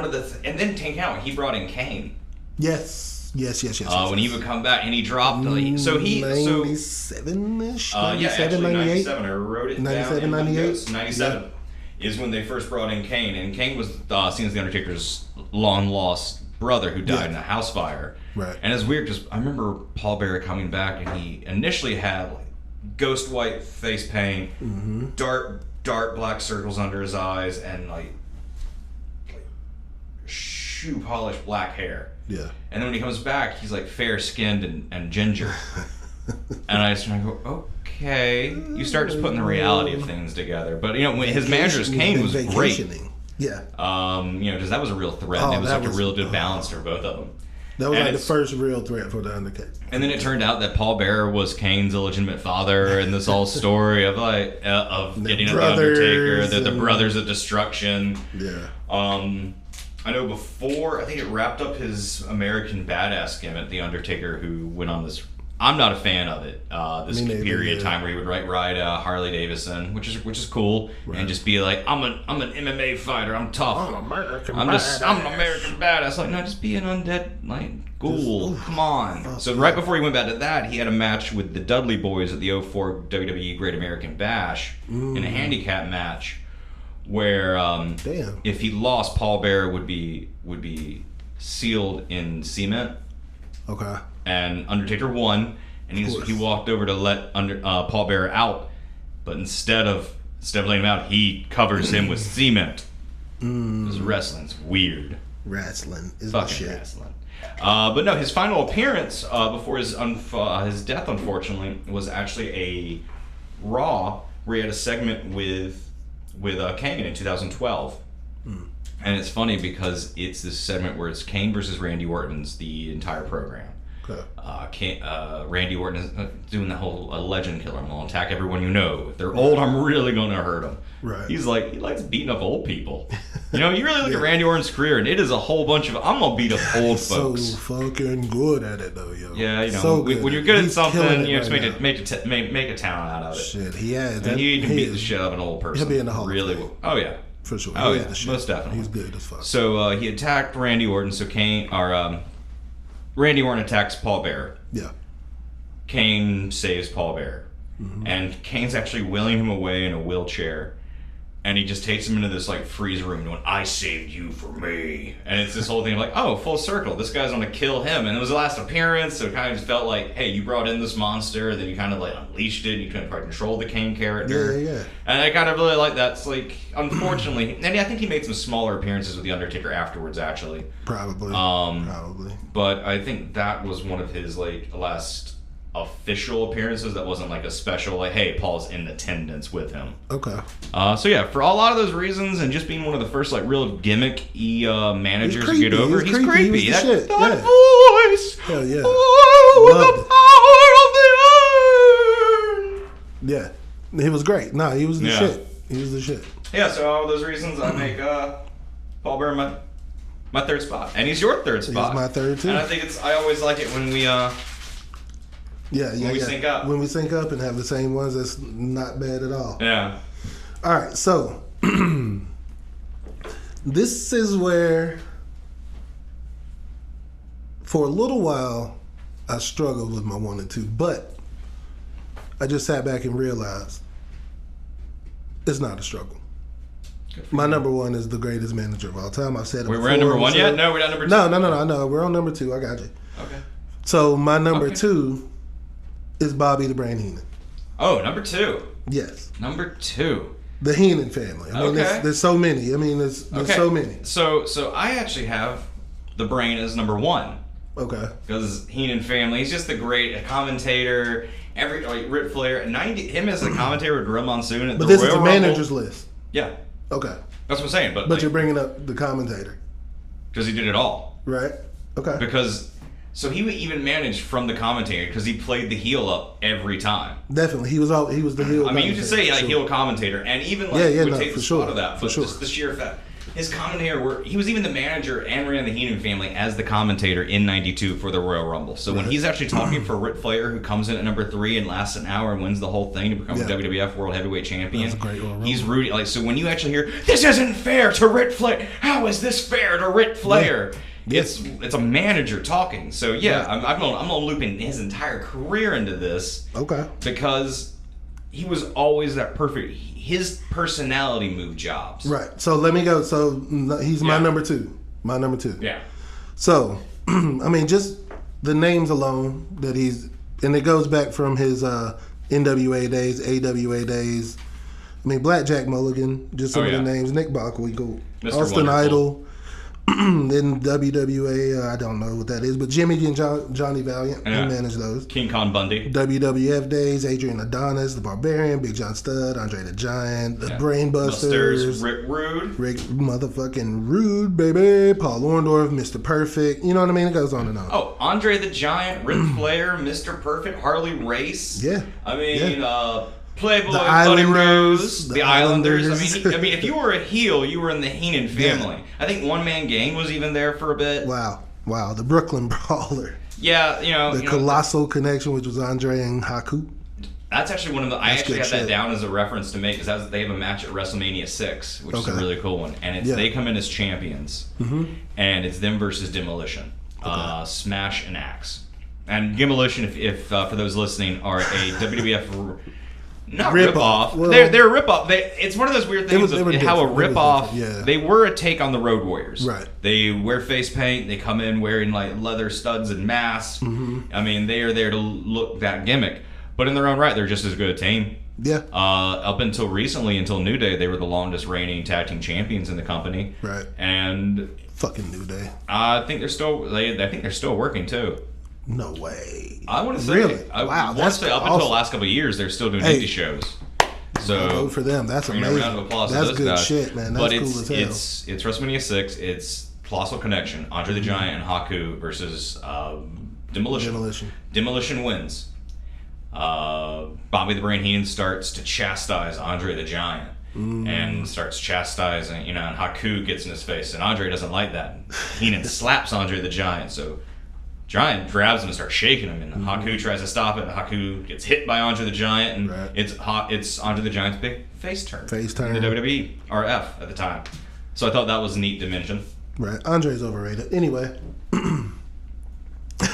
and then Tank Out, he brought in Kane. Yes. When he would come back and he dropped 97-ish? 97, I wrote it 97, down in my 98? notes. 97 is when they first brought in Kane, and Kane was seen as the Undertaker's long lost brother who died in a house fire. Right. And it's weird because I remember Paul Bearer coming back, and he initially had like ghost white face paint, dark black circles under his eyes, and like shoe polished black hair. Yeah. And then when he comes back, he's like fair skinned and ginger. And I just go, okay. You start just putting the reality of things together. But you know, when his manager's Kane was great. Yeah. Because that was a real threat. And it was like a real good balance for both of them. That was like the first real threat for the Undertaker. And then it turned out that Paul Bearer was Kane's illegitimate father, and this whole story of getting at the Undertaker, the brothers of destruction. Yeah. I know before, I think it wrapped up his American Badass gimmick, The Undertaker, who went on this. I'm not a fan of it. This period of time where he would ride Harley Davidson, which is cool, and just be like, I'm an MMA fighter. I'm tough. I'm an American badass. Like, no, just be an undead ghoul. Come on. So right before he went back to that, he had a match with the Dudley Boys at the 04 WWE Great American Bash in a handicap match, where Damn. if he lost, Paul Bearer would be sealed in cement, Okay. and Undertaker won, and he walked over to let Paul Bearer out, but instead of letting him out, he covers him with cement. Because wrestling's weird. Wrestling is Fucking the shit. wrestling. But no, his final appearance before his death, unfortunately, was actually a Raw where he had a segment with Kane in 2012. And it's funny because it's this segment where it's Kane versus Randy Orton's the entire program. Okay. Randy Orton is doing the whole legend killer. I'm going to attack everyone you know. If they're old, I'm really going to hurt them. Right. He likes beating up old people. You really look at Randy Orton's career, and it is a whole bunch of, I'm going to beat up old folks. So fucking good at it, though, yo. Yeah, So when you're good at He's something, killing it just right make a talent out of it. Shit, he has. And he can beat the shit out of an old person. He'll be in the Hall of Really Fame. Oh, yeah. For sure. Oh, He is yeah, the shit. most definitely. He's good as fuck. So he attacked Randy Orton, so Randy Orton attacks Paul Bearer. Yeah. Kane saves Paul Bearer. And Kane's actually wheeling him away in a wheelchair. And he just takes him into this freeze room going, I saved you for me. And it's this whole thing of oh, full circle. This guy's going to kill him. And it was the last appearance, so it kind of just felt like, hey, you brought in this monster, then you kind of unleashed it, and you kind of control the Kane character. Yeah. And I kind of really like that. It's unfortunately, and I think he made some smaller appearances with The Undertaker afterwards, actually. Probably. But I think that was one of his last official appearances that wasn't a special hey, Paul's in attendance with him. Okay. So yeah, for a lot of those reasons, and just being one of the first real gimmicky managers to get over, he's creepy. He was the shit. That voice. Hell yeah. Oh, the power of the urn. Yeah. He was great. Nah, he was the shit. He was the shit. Yeah. So all those reasons, I make Paul Bearer my third spot, and he's your third spot. He's my third too. And I think I always like it when we when we sync up. When we sync up and have the same ones, that's not bad at all. Yeah. All right, so this is where, for a little while, I struggled with my 1 and 2, but I just sat back and realized it's not a struggle. My number 1 is the greatest manager of all time. I've said it before. We're at number 1 yet? No, we're not number 2. No. We're on number 2. I got you. Okay. So my number 2 is Bobby the Brain Heenan. Oh, number 2. Yes. Number 2. The Heenan family. I mean, there's so many. I mean, there's so many. So I actually have the Brain as number 1. Okay. Because Heenan family, he's just a great commentator. Ric Flair, him as a commentator with Gorilla Monsoon at but the this Royal is a Rumble. manager's list. Yeah. Okay. That's what I'm saying. But you're bringing up the commentator. Because he did it all. Right. Okay. So he would even manage from the commentator because he played the heel up every time. Definitely, he was the heel. I mean, you could say heel commentator, and even would take the spot of that. But just the sheer fact, his commentator he was even the manager and ran the Heenan family as the commentator in '92 for the Royal Rumble. So when he's actually talking for Ric Flair, who comes in at number 3 and lasts an hour and wins the whole thing to become WWF World Heavyweight Champion, That's a great Royal Rumble. He's rooting. So when you actually hear this isn't fair to Ric Flair, how is this fair to Ric Flair? Yeah. It's a manager talking. So yeah, I'm gonna loop in his entire career into this. Okay. Because he was always that perfect. His personality moved jobs. Right. So let me go. So he's my number 2. My number 2. Yeah. So I mean, just the names alone that and it goes back from his NWA days, AWA days. I mean, Blackjack Mulligan, just some of the names. Nick Bockwinkel, Mr. Austin Wonderful. Idol. Then WWA, I don't know what that is, but Jimmy and Johnny Valiant, he managed those. King Kong Bundy. WWF days, Adrian Adonis, The Barbarian, Big John Studd, Andre the Giant, The Brainbusters, Rick Rude. Rick motherfucking Rude, baby, Paul Orndorff, Mr. Perfect, you know what I mean? It goes on and on. Oh, Andre the Giant, Ric Flair, Mr. Perfect, Harley Race. Yeah. I mean, Playboy, The Buddy Islanders, Rose, the the Islanders. Islanders. I mean, if you were a heel, you were in the Heenan family. Yeah. I think One Man Gang was even there for a bit. Wow. The Brooklyn Brawler. Yeah, The Colossal Connection, which was Andre and Haku. That's actually one of the. I actually good have that shit. down as a reference to make because they have a match at WrestleMania 6, which is a really cool one, and they come in as champions, and it's them versus Demolition, Smash and Axe, and Demolition, if for those listening, are a WWF Not rip-off. Well, they're a rip-off. It's one of those weird things they were of how a different. rip-off, Yeah. they were a take on the Road Warriors. Right. They wear face paint. They come in wearing like leather studs and masks. I mean, they are there to look that gimmick. But in their own right, they're just as good a team. Yeah. Up until recently, until New Day, they were the longest reigning tag team champions in the company. Right. And Fucking New Day. I think they're still working too. No way. I want to say, Really? I Wow, want to that's say up awesome. until the last couple of years, they're still doing indie shows. So Vote for them. That's you know, amazing. round of applause to That's those good guys. shit, man. That's but cool it's as hell. it's WrestleMania 6. It's Colossal Connection, Andre the Giant and Haku versus Demolition. Demolition wins. Bobby the Brain Heenan starts to chastise Andre the Giant. And starts chastising, and Haku gets in his face, and Andre doesn't like that. Heenan slaps Andre the Giant, so Giant grabs him and starts shaking him, and Haku tries to stop it, and Haku gets hit by Andre the Giant, and Right. it's Andre the Giant's big face turn. Face turn. In the WWE, or F at the time. So I thought that was a neat dimension. Right. Andre's overrated. Anyway.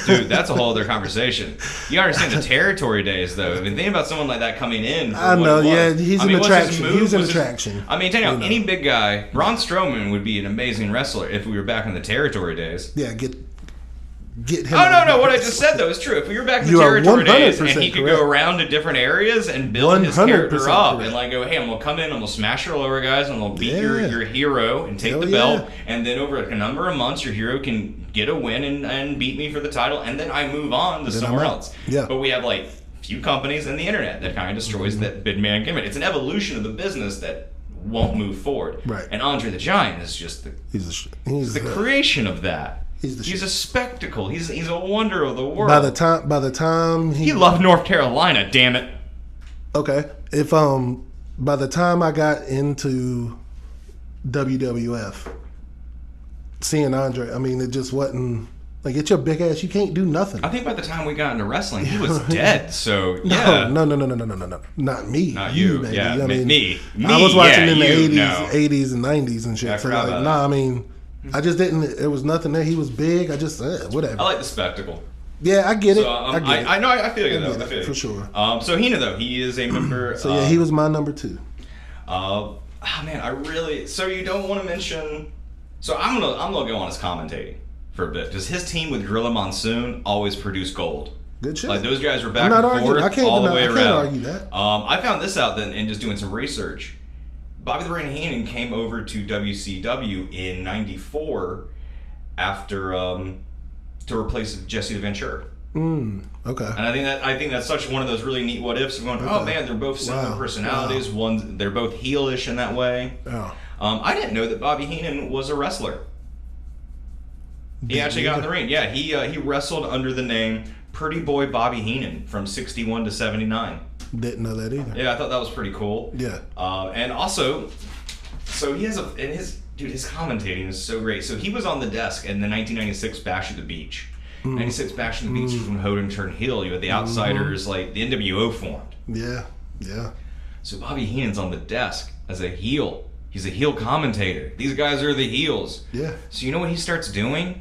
Dude, that's a whole other conversation. You understand the territory days, though. I mean, think about someone like that coming in. For I what know, it was. yeah, he's an what's his attraction. move? He was an What's his- attraction. I mean, tell you, You know. any big guy, Braun Strowman would be an amazing wrestler if we were back in the territory days. Yeah, get him. Oh, no, what I just said, though, is true. If we were back in the You are territory days and 100% he could correct. go around to different areas and build his 100% character up correct. and, like, go, hey, I'm going to come in, I'm going to smash your lower guys, and I'm going to beat Yeah. your hero and take Hell the belt. yeah. And then over a number of months, your hero can get a win and beat me for the title, and then I move on to Then somewhere I'm out. else. Yeah. But we have, like, few companies in the internet that kind of destroys that big man gimmick. It's an evolution of the business that won't move forward. Right. And Andre the Giant is just He's the creation of that. He's the He's shit. a spectacle. He's a wonder of the world. By the time He loved North Carolina, damn it. okay, if by the time I got into WWF, seeing Andre, I mean, it just wasn't like, get your big ass. You can't do nothing. I think by the time we got into wrestling, he was dead. So yeah, No, not me. Not you. baby. Yeah, I mean, me. I was watching yeah, in the you, 80s, no. 80s and 90s and shit. I So forgot like, about nah, that. I mean, I just didn't. There was nothing there. He was big. I just whatever. I like the spectacle. Yeah, I get it. So I get it. I know. I feel you though. get I it, feel you. for sure. So Hina though, he is a member. So yeah, he was my number 2. Oh man, I really. So you don't want to mention. So I'm gonna go on his commentating for a bit because his team with Gorilla Monsoon always produced gold. Good shit. Like those guys were I'm back not and arguing. forth I can't all the deny- way I around. can't argue that. I found this out then in just doing some research. Bobby the Brain Heenan came over to WCW in '94 after to replace Jesse the Ventura. Okay. And I think that's such one of those really neat what ifs of going, oh man, they're both similar Wow. personalities. They're both heelish in that way. Oh. I didn't know that Bobby Heenan was a wrestler. He Didn't actually got in either. the ring. Yeah, he wrestled under the name Pretty Boy Bobby Heenan from '61 to '79. Didn't know that either. Yeah, I thought that was pretty cool. Yeah. And also, so he has his commentating is so great. So he was on the desk in the 1996 Bash at the Beach. 96 Bash at the Beach was when Hogan turned heel. You had the Outsiders, like the NWO formed. Yeah. Yeah. So Bobby Heenan's on the desk as a heel. He's a heel commentator. These guys are the heels. Yeah. So you know what he starts doing?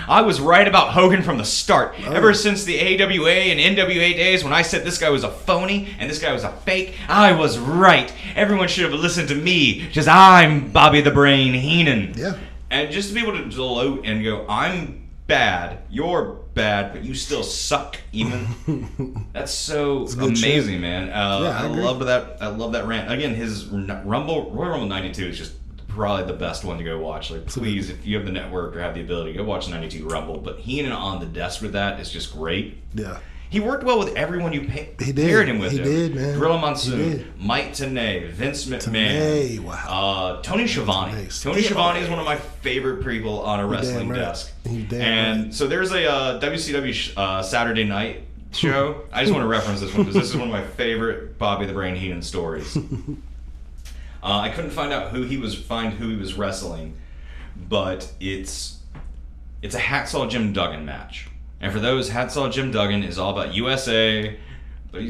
I was right about Hogan from the start. Ever since the AWA and NWA days when I said this guy was a phony and this guy was a fake, I was right. Everyone should have listened to me because I'm Bobby the Brain Heenan. Yeah. And just to be able to gloat and go, I'm bad, you're bad, but you still suck even. That's so good amazing, shit. man. I agree. love that. I love that rant. Again, his Royal Rumble '92 is just probably the best one to go watch. Like, please, if you have the network or have the ability, go watch '92 Rumble. But Heenan on the desk with that is just great. Yeah. He worked well with everyone you He did. paired him with. He did, man. Gorilla He Monsoon, did. Mike Tenay, Vince McMahon, Tenay, wow. Tony Schiavone. Tenay. Tony Schiavone is one of my favorite people on a wrestling damn right. desk. You damn And right. so there's a WCW Saturday Night show. I just want to reference this one because this is one of my favorite Bobby the Brain Heenan stories. I couldn't find who he was wrestling, but it's a Hacksaw Jim Duggan match. And for those, Hacksaw Jim Duggan is all about USA, but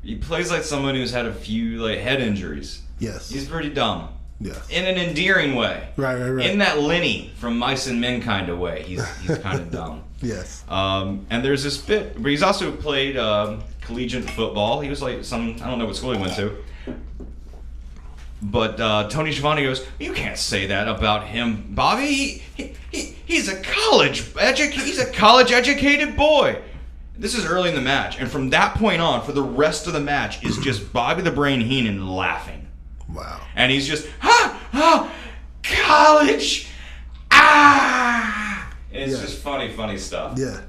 he plays like someone who's had a few like head injuries. Yes. He's pretty dumb. Yes. In an endearing way. Right. In that Lenny from Mice and Men kind of way. He's kind of dumb. Yes. And there's this bit, but he's also played collegiate football. He was like I don't know what school he went to. But Tony Schiavone goes, you can't say that about him, Bobby. He's a college educated boy. This is early in the match, and from that point on, for the rest of the match, is just Bobby the Brain Heenan laughing. Wow. And he's just college. And it's just funny stuff. Yeah.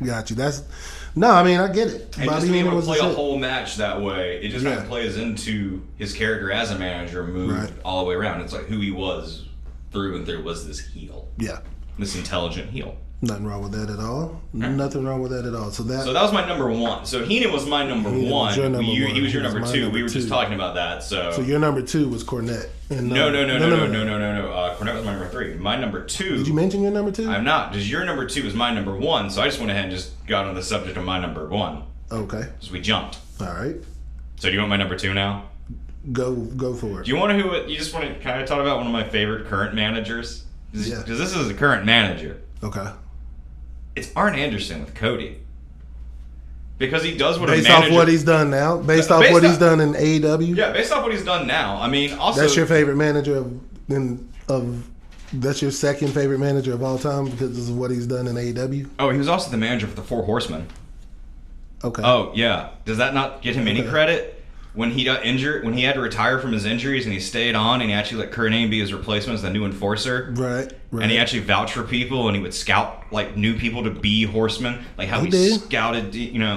Got you. I mean, I get it. And just being able to play a whole match that way, it just kind of plays into his character as a manager, moved all the way around. It's like who he was through and through was this heel. Yeah. This intelligent heel. Nothing wrong with that at all. Nothing wrong with that at all. So that was my number one. So Heenan was my number one. He was your number two. We were just talking about that. So your number two was Cornette. And No. Cornette was my number three. My number two. Did you mention your number two? I'm not, because your number two is my number one. So I just went ahead and just got on the subject of my number one. Okay. So we jumped. All right. So do you want my number two now? Go for it. Do you want to you just want to kind of talk about one of my favorite current managers? Yeah. Because this is a current manager. Okay. It's Arn Anderson with Cody. Because he does what based a manager... off what he's done now? Based off what he's done in AEW? Yeah, based off what he's done now. I mean, also... That's your favorite manager that's your second favorite manager of all time because of what he's done in AEW? Oh, he was also the manager for the Four Horsemen. Okay. Oh, yeah. Does that not get him any credit? When he got injured, when he had to retire from his injuries and he stayed on and he actually let Kurt Angle be his replacement as the new enforcer. Right. And he actually vouched for people and he would scout like new people to be horsemen. Like how he scouted,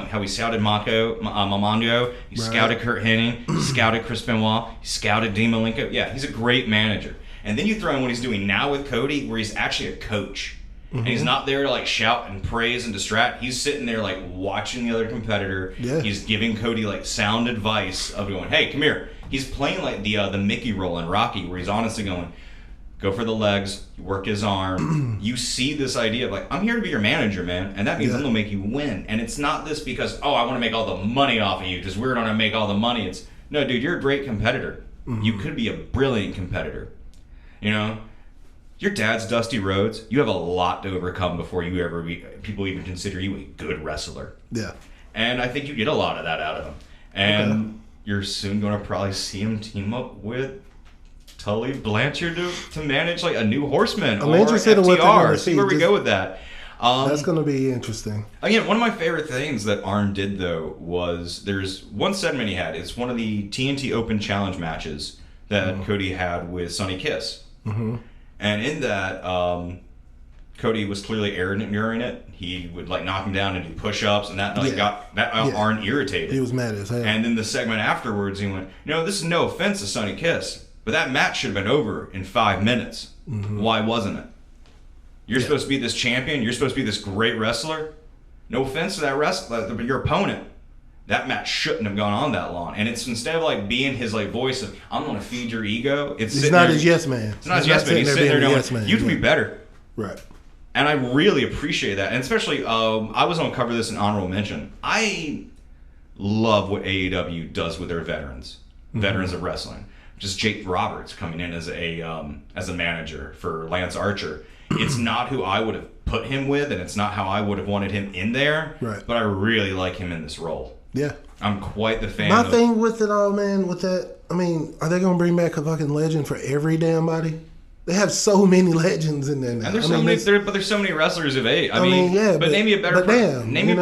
how he scouted Momondo. He scouted Kurt Hennig. He scouted Chris Benoit. He scouted Dean Malenko. Yeah, he's a great manager. And then you throw in what he's doing now with Cody, where he's actually a coach. And he's not there to like shout and praise and distract. He's sitting there like watching the other competitor. Yeah. He's giving Cody like sound advice of going, hey, come here. He's playing like the Mickey role in Rocky, where he's honestly going, go for the legs, work his arm. You see this idea of like, I'm here to be your manager, man. And that means I'm going to make you win. And it's not this because, I want to make all the money off of you because we're going to make all the money. It's, no, dude, you're a great competitor. You could be a brilliant competitor. Your dad's Dusty Rhodes. You have a lot to overcome before people even consider you a good wrestler. Yeah. And I think you get a lot of that out of him. And you're soon going to probably see him team up with Tully Blanchard to manage like a new Horseman or FTR. See where we go with that. That's going to be interesting. Again, one of my favorite things that Arn did, though, was there's one segment he had. It's one of the TNT Open Challenge matches that Cody had with Sonny Kiss. Mm-hmm. And in that, Cody was clearly arrogant during it. He would like knock him down and do push-ups, and that got Arn irritated. He was mad as hell. And then the segment afterwards, he went, this is no offense to Sonny Kiss, but that match should have been over in 5 minutes. Mm-hmm. Why wasn't it? You're supposed to be this champion. You're supposed to be this great wrestler. No offense to that wrestler, but your opponent. That match shouldn't have gone on that long. And it's instead of like being his like voice of I'm gonna feed your ego, it's not his yes man. It's not his yes man. He's sitting there going, you can be better. Right. And I really appreciate that. And especially I was gonna cover this in honorable mention. I love what AEW does with their veterans of wrestling. Just Jake Roberts coming in as a manager for Lance Archer. It's not who I would have put him with, and it's not how I would have wanted him in there. Right. But I really like him in this role. Yeah. I'm quite the fan. My thing with it all, man, with that, I mean, are they going to bring back a fucking legend for every damn body? They have so many legends in there now. And there's so many wrestlers of age. I mean, but name me a better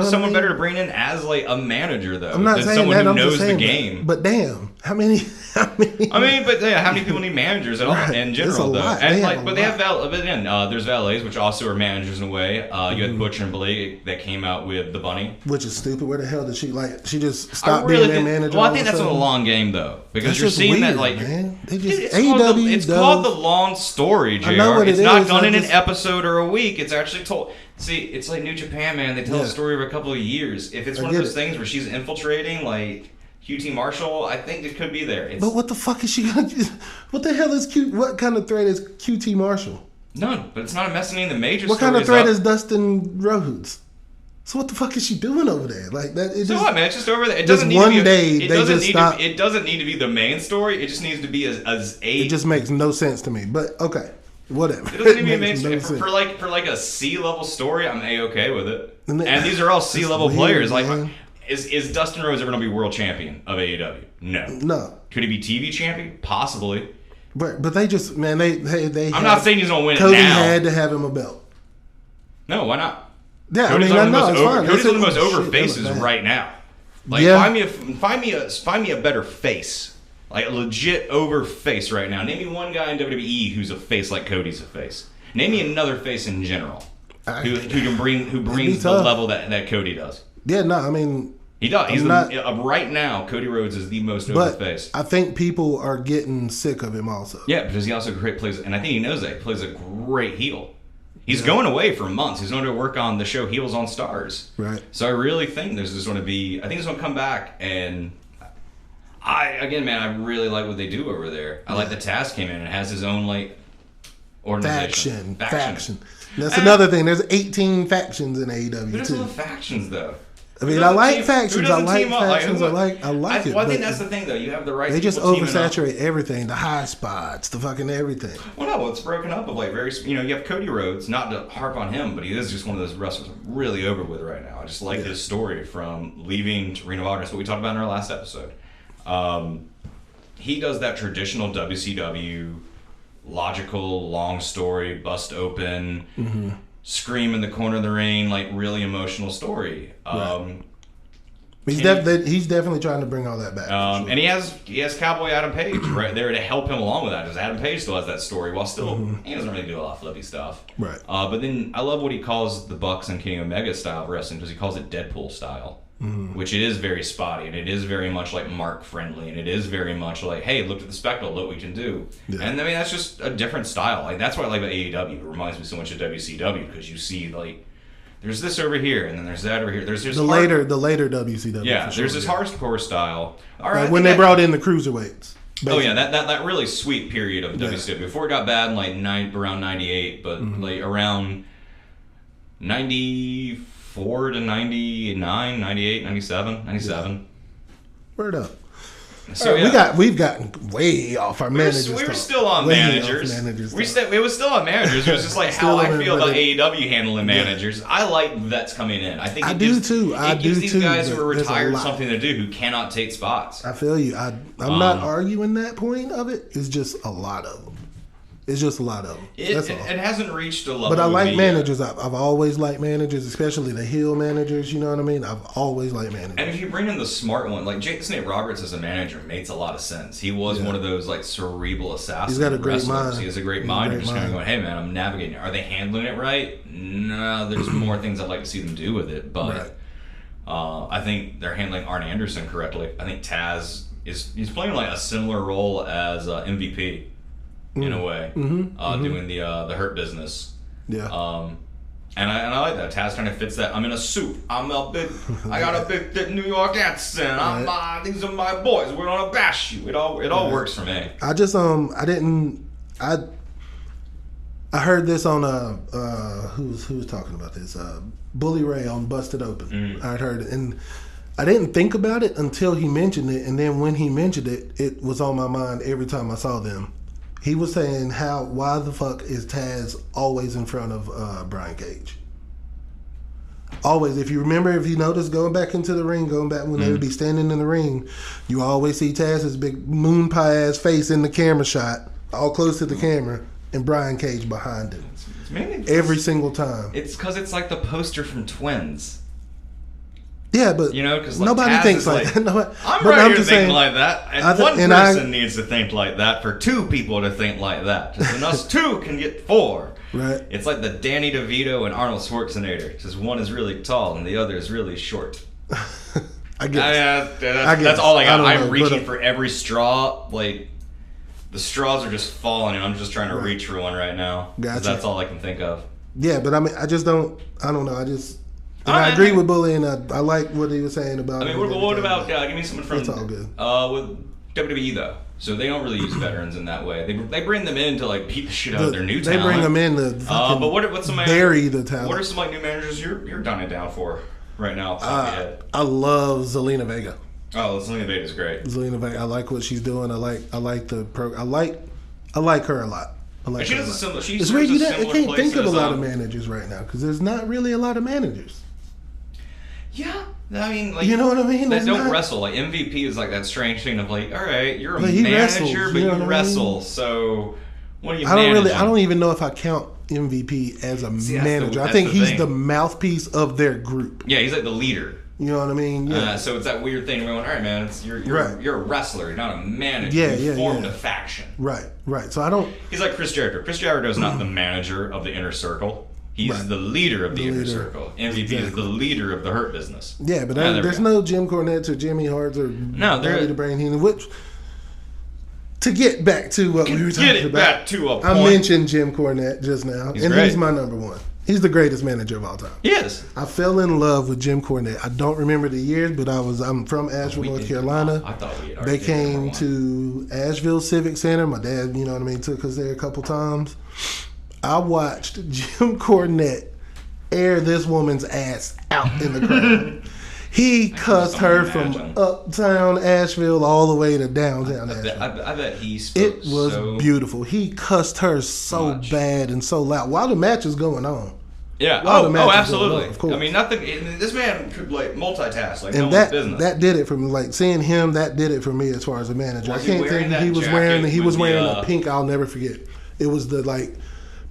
someone better to bring in as like a manager though. I'm not saying someone that. who I'm knows just saying the game. But damn, how many? How many people need managers at all in general though? Lot. And there's valets which also are managers in a way. You had Butcher and Blake that came out with the Bunny, which is stupid. Where the hell did she she just stop being their manager? Well, I think that's a long game though because you're seeing that like man. They just it's called the long story, JR. It's not done in an episode or a week. It's actually told. See, it's like New Japan, man. They tell a story over a couple of years. If it's one of those things where she's infiltrating, like QT Marshall, I think it could be there. But what the fuck is she gonna do? What the hell is What kind of threat is QT Marshall? None, but it's not messing in the major. What kind of threat is Dustin Rhodes? So what the fuck is she doing over there? Like that? What, man? It's just over there. It doesn't need to be. It doesn't need to be the main story. It just needs to be as a. It just makes no sense to me. But okay. Whatever. It doesn't even Makes make no sense. sense. For like a C-level story, I'm A-okay with it. And And these are all it's C-level weird, players. Like, man. is Dustin Rhodes ever going to be world champion of AEW? No. Could he be TV champion? Possibly. But they just, man, they I'm not saying he's going to win it Cody now. had to have him a belt. No, why not? Yeah, Cody's I one mean, of I the know, most it's over, fine. Cody's one of the most Shit, over that faces was bad. right now. Like, Yeah. find me a better face. Like a legit over face right now. Name me one guy in WWE who's a face like Cody's a face. Name me another face in general who brings the tough. level that Cody does. Yeah, no, I mean, He does. He's not- right now. Cody Rhodes is the most over but face. I think people are getting sick of him also. Yeah, because he also plays, and I think he knows that he plays a great heel. He's going away for months. He's going to work on the show Heels on Stars. Right. So I really think there's just going to be. I think he's going to come back, and I really like what they do over there. I like that Taz came in and has his own like organization. Faction. That's another thing. There's 18 factions in AEW Who doesn't too. love factions though? I mean, I like factions. I like factions. I like it. Well, I think but that's the thing though. You have the right. they just people teaming up. oversaturate everything. The high spots, the fucking everything. Well, no, it's broken up of like very. You have Cody Rhodes. Not to harp on him, but he is just one of those wrestlers I'm really over with right now. I just like his story from leaving to Ring of Honor. That's what we talked about in our last episode. He does that traditional WCW, logical, long story, bust open, scream in the corner of the ring, like really emotional story. He's definitely trying to bring all that back. for sure. And he has Cowboy Adam Page right there to help him along with that, because Adam Page still has that story, while still he doesn't really do a lot of flippy stuff. Right. But then I love what he calls the Bucks and Kenny Omega style of wrestling, because he calls it Deadpool style. Which it is very spotty, and it is very much like Mark friendly, and it is very much like, hey, look at the spectacle, look what we can do. Yeah. And I mean, that's just a different style. Like that's what I like about AEW. It reminds me so much of WCW, because you see like there's this over here, and then there's that over here. There's the later WCW. yeah, for sure, there's this hardcore style. All right, Like when they brought in the cruiserweights. Oh yeah, basically. that really sweet period of WCW before it got bad in like around '98, but like around '94 to '99, '98, '97, '97. Word up. So All right, yeah. we've gotten way off our managers. We were talk. still on Way off managers. managers It was still on managers. It was just like Still how I on feel about everybody. AEW handling managers. I like vets coming in. I think I it do gives, too. I It gives do these too, guys who but are there's a retired lot. something to do who cannot take spots. I feel you. I'm not arguing that point of it. It's just a lot of them. It's just a lot of them. That's all. It hasn't reached a level. But I with like the, managers. I've always liked managers, especially the heel managers. You know what I mean? I've always liked managers. And if you bring in the smart one, like Jake the Snake Roberts as a manager makes a lot of sense. He was one of those like cerebral assassins. He's got a great wrestlers. mind. He has a great He's a mind. great You're just kind of mind. going, hey man, I'm navigating it. Are they handling it right? No, there's more things I'd like to see them do with it. But I think they're handling Arn Anderson correctly. I think Taz he's playing like a similar role as MVP in a way, doing the Hurt Business. Yeah. And I like that. Taz kind of fits that. I'm in a suit. I got a big New York accent. These are my boys. We're gonna bash you. It all works for me. I just I heard this on who was talking about this? Bully Ray on Busted Open. I heard it, and I didn't think about it until he mentioned it, and then when he mentioned it, it was on my mind every time I saw them. He was saying why the fuck is Taz always in front of Brian Cage? Always. If you notice, going back into the ring, when they would be standing in the ring, you always see Taz's big moon pie ass face in the camera shot, all close to the camera, and Brian Cage behind him. It's mainly Every single time. It's because it's like the poster from Twins. Yeah, but Because like, nobody Taz thinks is like that. I'm But right here just thinking saying, like that, and I one and I- person needs to think like that for two people to think like that. And us two can get four. Right. It's like the Danny DeVito and Arnold Schwarzenegger. Because one is really tall and the other is really short. I guess. That's all I got. I don't I'm know, reaching but, for every straw. Like, the straws are just falling, and I'm just trying to reach for one right now. 'Cause Gotcha. That's all I can think of. Yeah, but I mean, I don't know. And All I right, agree I mean- with Bully, and I like what he was saying about. I mean, it and what everything, about but give me someone from It's all good. With WWE though? So they don't really use veterans in that way. They bring them in to like beat the shit out of their new They talent. bring them in to fucking but what's some bury the talent. What are some like new managers you're down and down for right now? Off the top of your head? I love Zelina Vega. Oh, Zelina Vega is great. Zelina Vega. I like what she's doing. I like the pro. I like her a lot. I like she her does a a lot. similar. She It's serves weird a you I similar can't place think of a as, lot of managers right now because there's not really a lot of managers. Yeah, I mean, like, You know what I mean? That There's don't not- wrestle. Like MVP is like that strange thing of like, all right, you're a But he manager, wrestles, but you know you what I wrestle. mean? So what are you? I don't managing? I don't even know if I count MVP as a See, that's manager. I that's think the he's thing. the mouthpiece of their group. Yeah, he's like the leader. You know what I mean? Yeah. So it's that weird thing. We're going, all right, man. You're Right. you're a wrestler, not a manager. Yeah, you yeah, formed yeah. a faction. Right. So I don't. He's like Chris Jericho. Chris Jericho is not the manager of the inner circle. He's Right. the leader of the inner leader. circle. MVP is Exactly. the leader of the Hurt Business. Yeah, but there we there's go. no Jim Cornette or Jimmy Hart or No, Bobby the Brain Heenan. Which, to get back to what we were talking Get it about, back to a I point. mentioned Jim Cornette just now, and great. he's my number one. He's the greatest manager of all time. He is. I fell in love with Jim Cornette. I don't remember the years, but I'm from Asheville, We North did. Carolina. I thought we had They already did number came one. to Asheville Civic Center. My dad, you know what I mean, took us there a couple times. I watched Jim Cornette air this woman's ass out in the crowd. He cussed her from imagine. uptown Asheville all the way to downtown Asheville. I bet he spoke It was so beautiful. He cussed her so much. bad and so loud while the match is going on. Yeah. While the match is going absolutely. on, of course. I mean, nothing. This man could like multitask like no And one's business. that did it for me. Like seeing him, that did it for me as far as a manager. Was I he can't wearing think that he was jacket wearing. He was with wearing the, a pink. I'll never forget. It was the like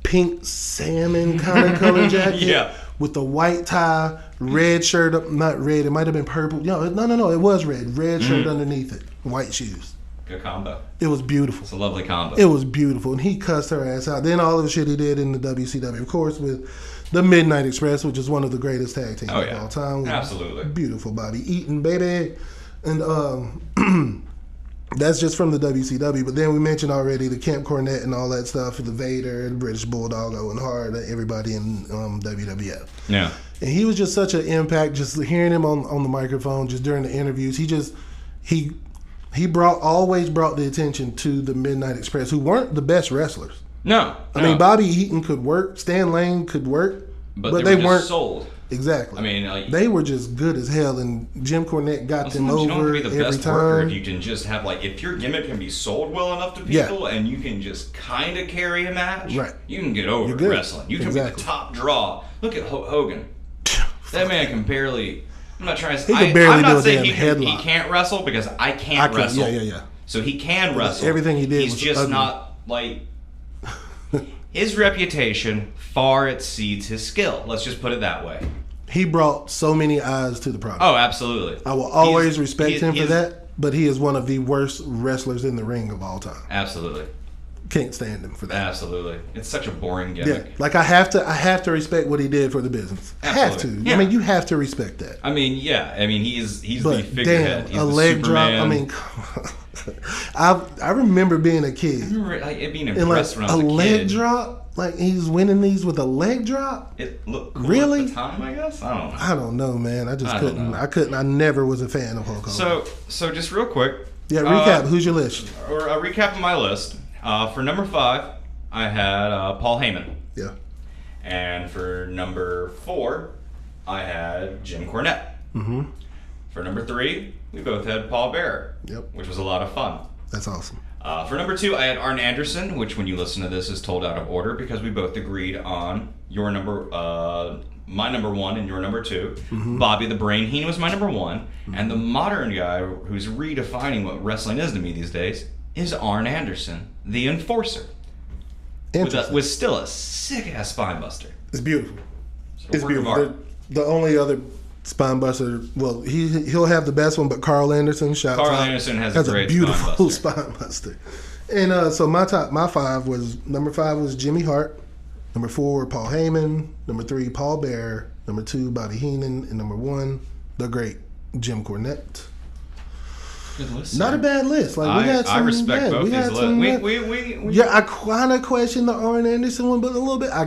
pink salmon kind of color jacket. Yeah. With the white tie, red shirt up. Not red. It might have been purple. No. It was red. Red shirt underneath it. White shoes. Good combo. It was beautiful. It's a lovely combo. It was beautiful, and he cussed her ass out. Then all of the shit he did in the WCW, of course, with the Midnight Express, which is one of the greatest tag teams of all time. Absolutely. Beautiful Bobby Eaton, baby. And that's just from the WCW. But then we mentioned already the Camp Cornette and all that stuff, the Vader, the British Bulldog, Owen Hart, everybody in WWF. Yeah. And he was just such an impact. Just hearing him on the microphone, just during the interviews, he always brought the attention to the Midnight Express, who weren't the best wrestlers. No. I mean, Bobby Eaton could work, Stan Lane could work, but they were weren't just sold. exactly. I mean, like, they were just good as hell, and Jim Cornette got them sometimes you don't have over to be the every best worker time. if you can just have like if your gimmick can be sold well enough to people and you can just kind of carry a match, Right. You can get over You're good. wrestling. You can be Exactly. the top draw. Look at Hulk Hogan. That man can barely. I'm not trying to. He can barely I'm do not a saying damn he headlock. can't wrestle because I can't wrestle. Yeah. So he can wrestle. Everything he did He's was just ugly. not like. His reputation far exceeds his skill. Let's just put it that way. He brought so many eyes to the product. Oh, absolutely. I will always He's- respect he- him for he's- that, but he is one of the worst wrestlers in the ring of all time. Absolutely. Can't stand him for that. Absolutely. It's such a boring Yeah, gimmick. like I have to respect what he did for the business. Have to. Absolutely. Yeah. I mean, you have to respect that. I mean, yeah. I mean, he's the But figurehead. damn, He's a the leg drop. Superman. I mean, I remember being a kid I remember like, being and like impressed when I a was a leg kid. drop. Like he's winning these with a leg drop. It looked cool Really? at the time, I guess. I don't know. I don't know, man. I just I don't couldn't. know. I couldn't. I never was a fan of Hulk Hogan. So just real quick. Yeah, recap. Who's your list? Or a recap of my list. For number 5, I had Paul Heyman. Yeah. And for number 4, I had Jim Cornette. Mm-hmm. For number 3, we both had Paul Bearer. Yep. Which was a lot of fun. That's awesome. For number 2, I had Arn Anderson, which when you listen to this is told out of order because we both agreed on your number, my number 1 and your number 2. Mm-hmm. Bobby the Brain Heenan was my number 1. And the modern guy who's redefining what wrestling is to me these days is Arn Anderson, the Enforcer. Interesting. With still a sick-ass spine buster. It's beautiful. So It's work of beautiful. art. The only other spine buster, well, he'll have the best one, but Carl Anderson shouts Carl out, Anderson has a great beautiful spine spine buster. And so my 5 was number 5 was Jimmy Hart, number 4 Paul Heyman, number 3 Paul Bearer, number 2 Bobby Heenan, and number 1 the great Jim Cornette. Good list. Not a bad list. Like we got some. I respect both we these had some. lists. We Yeah, I kind of question the Arn Anderson one, but a little bit. I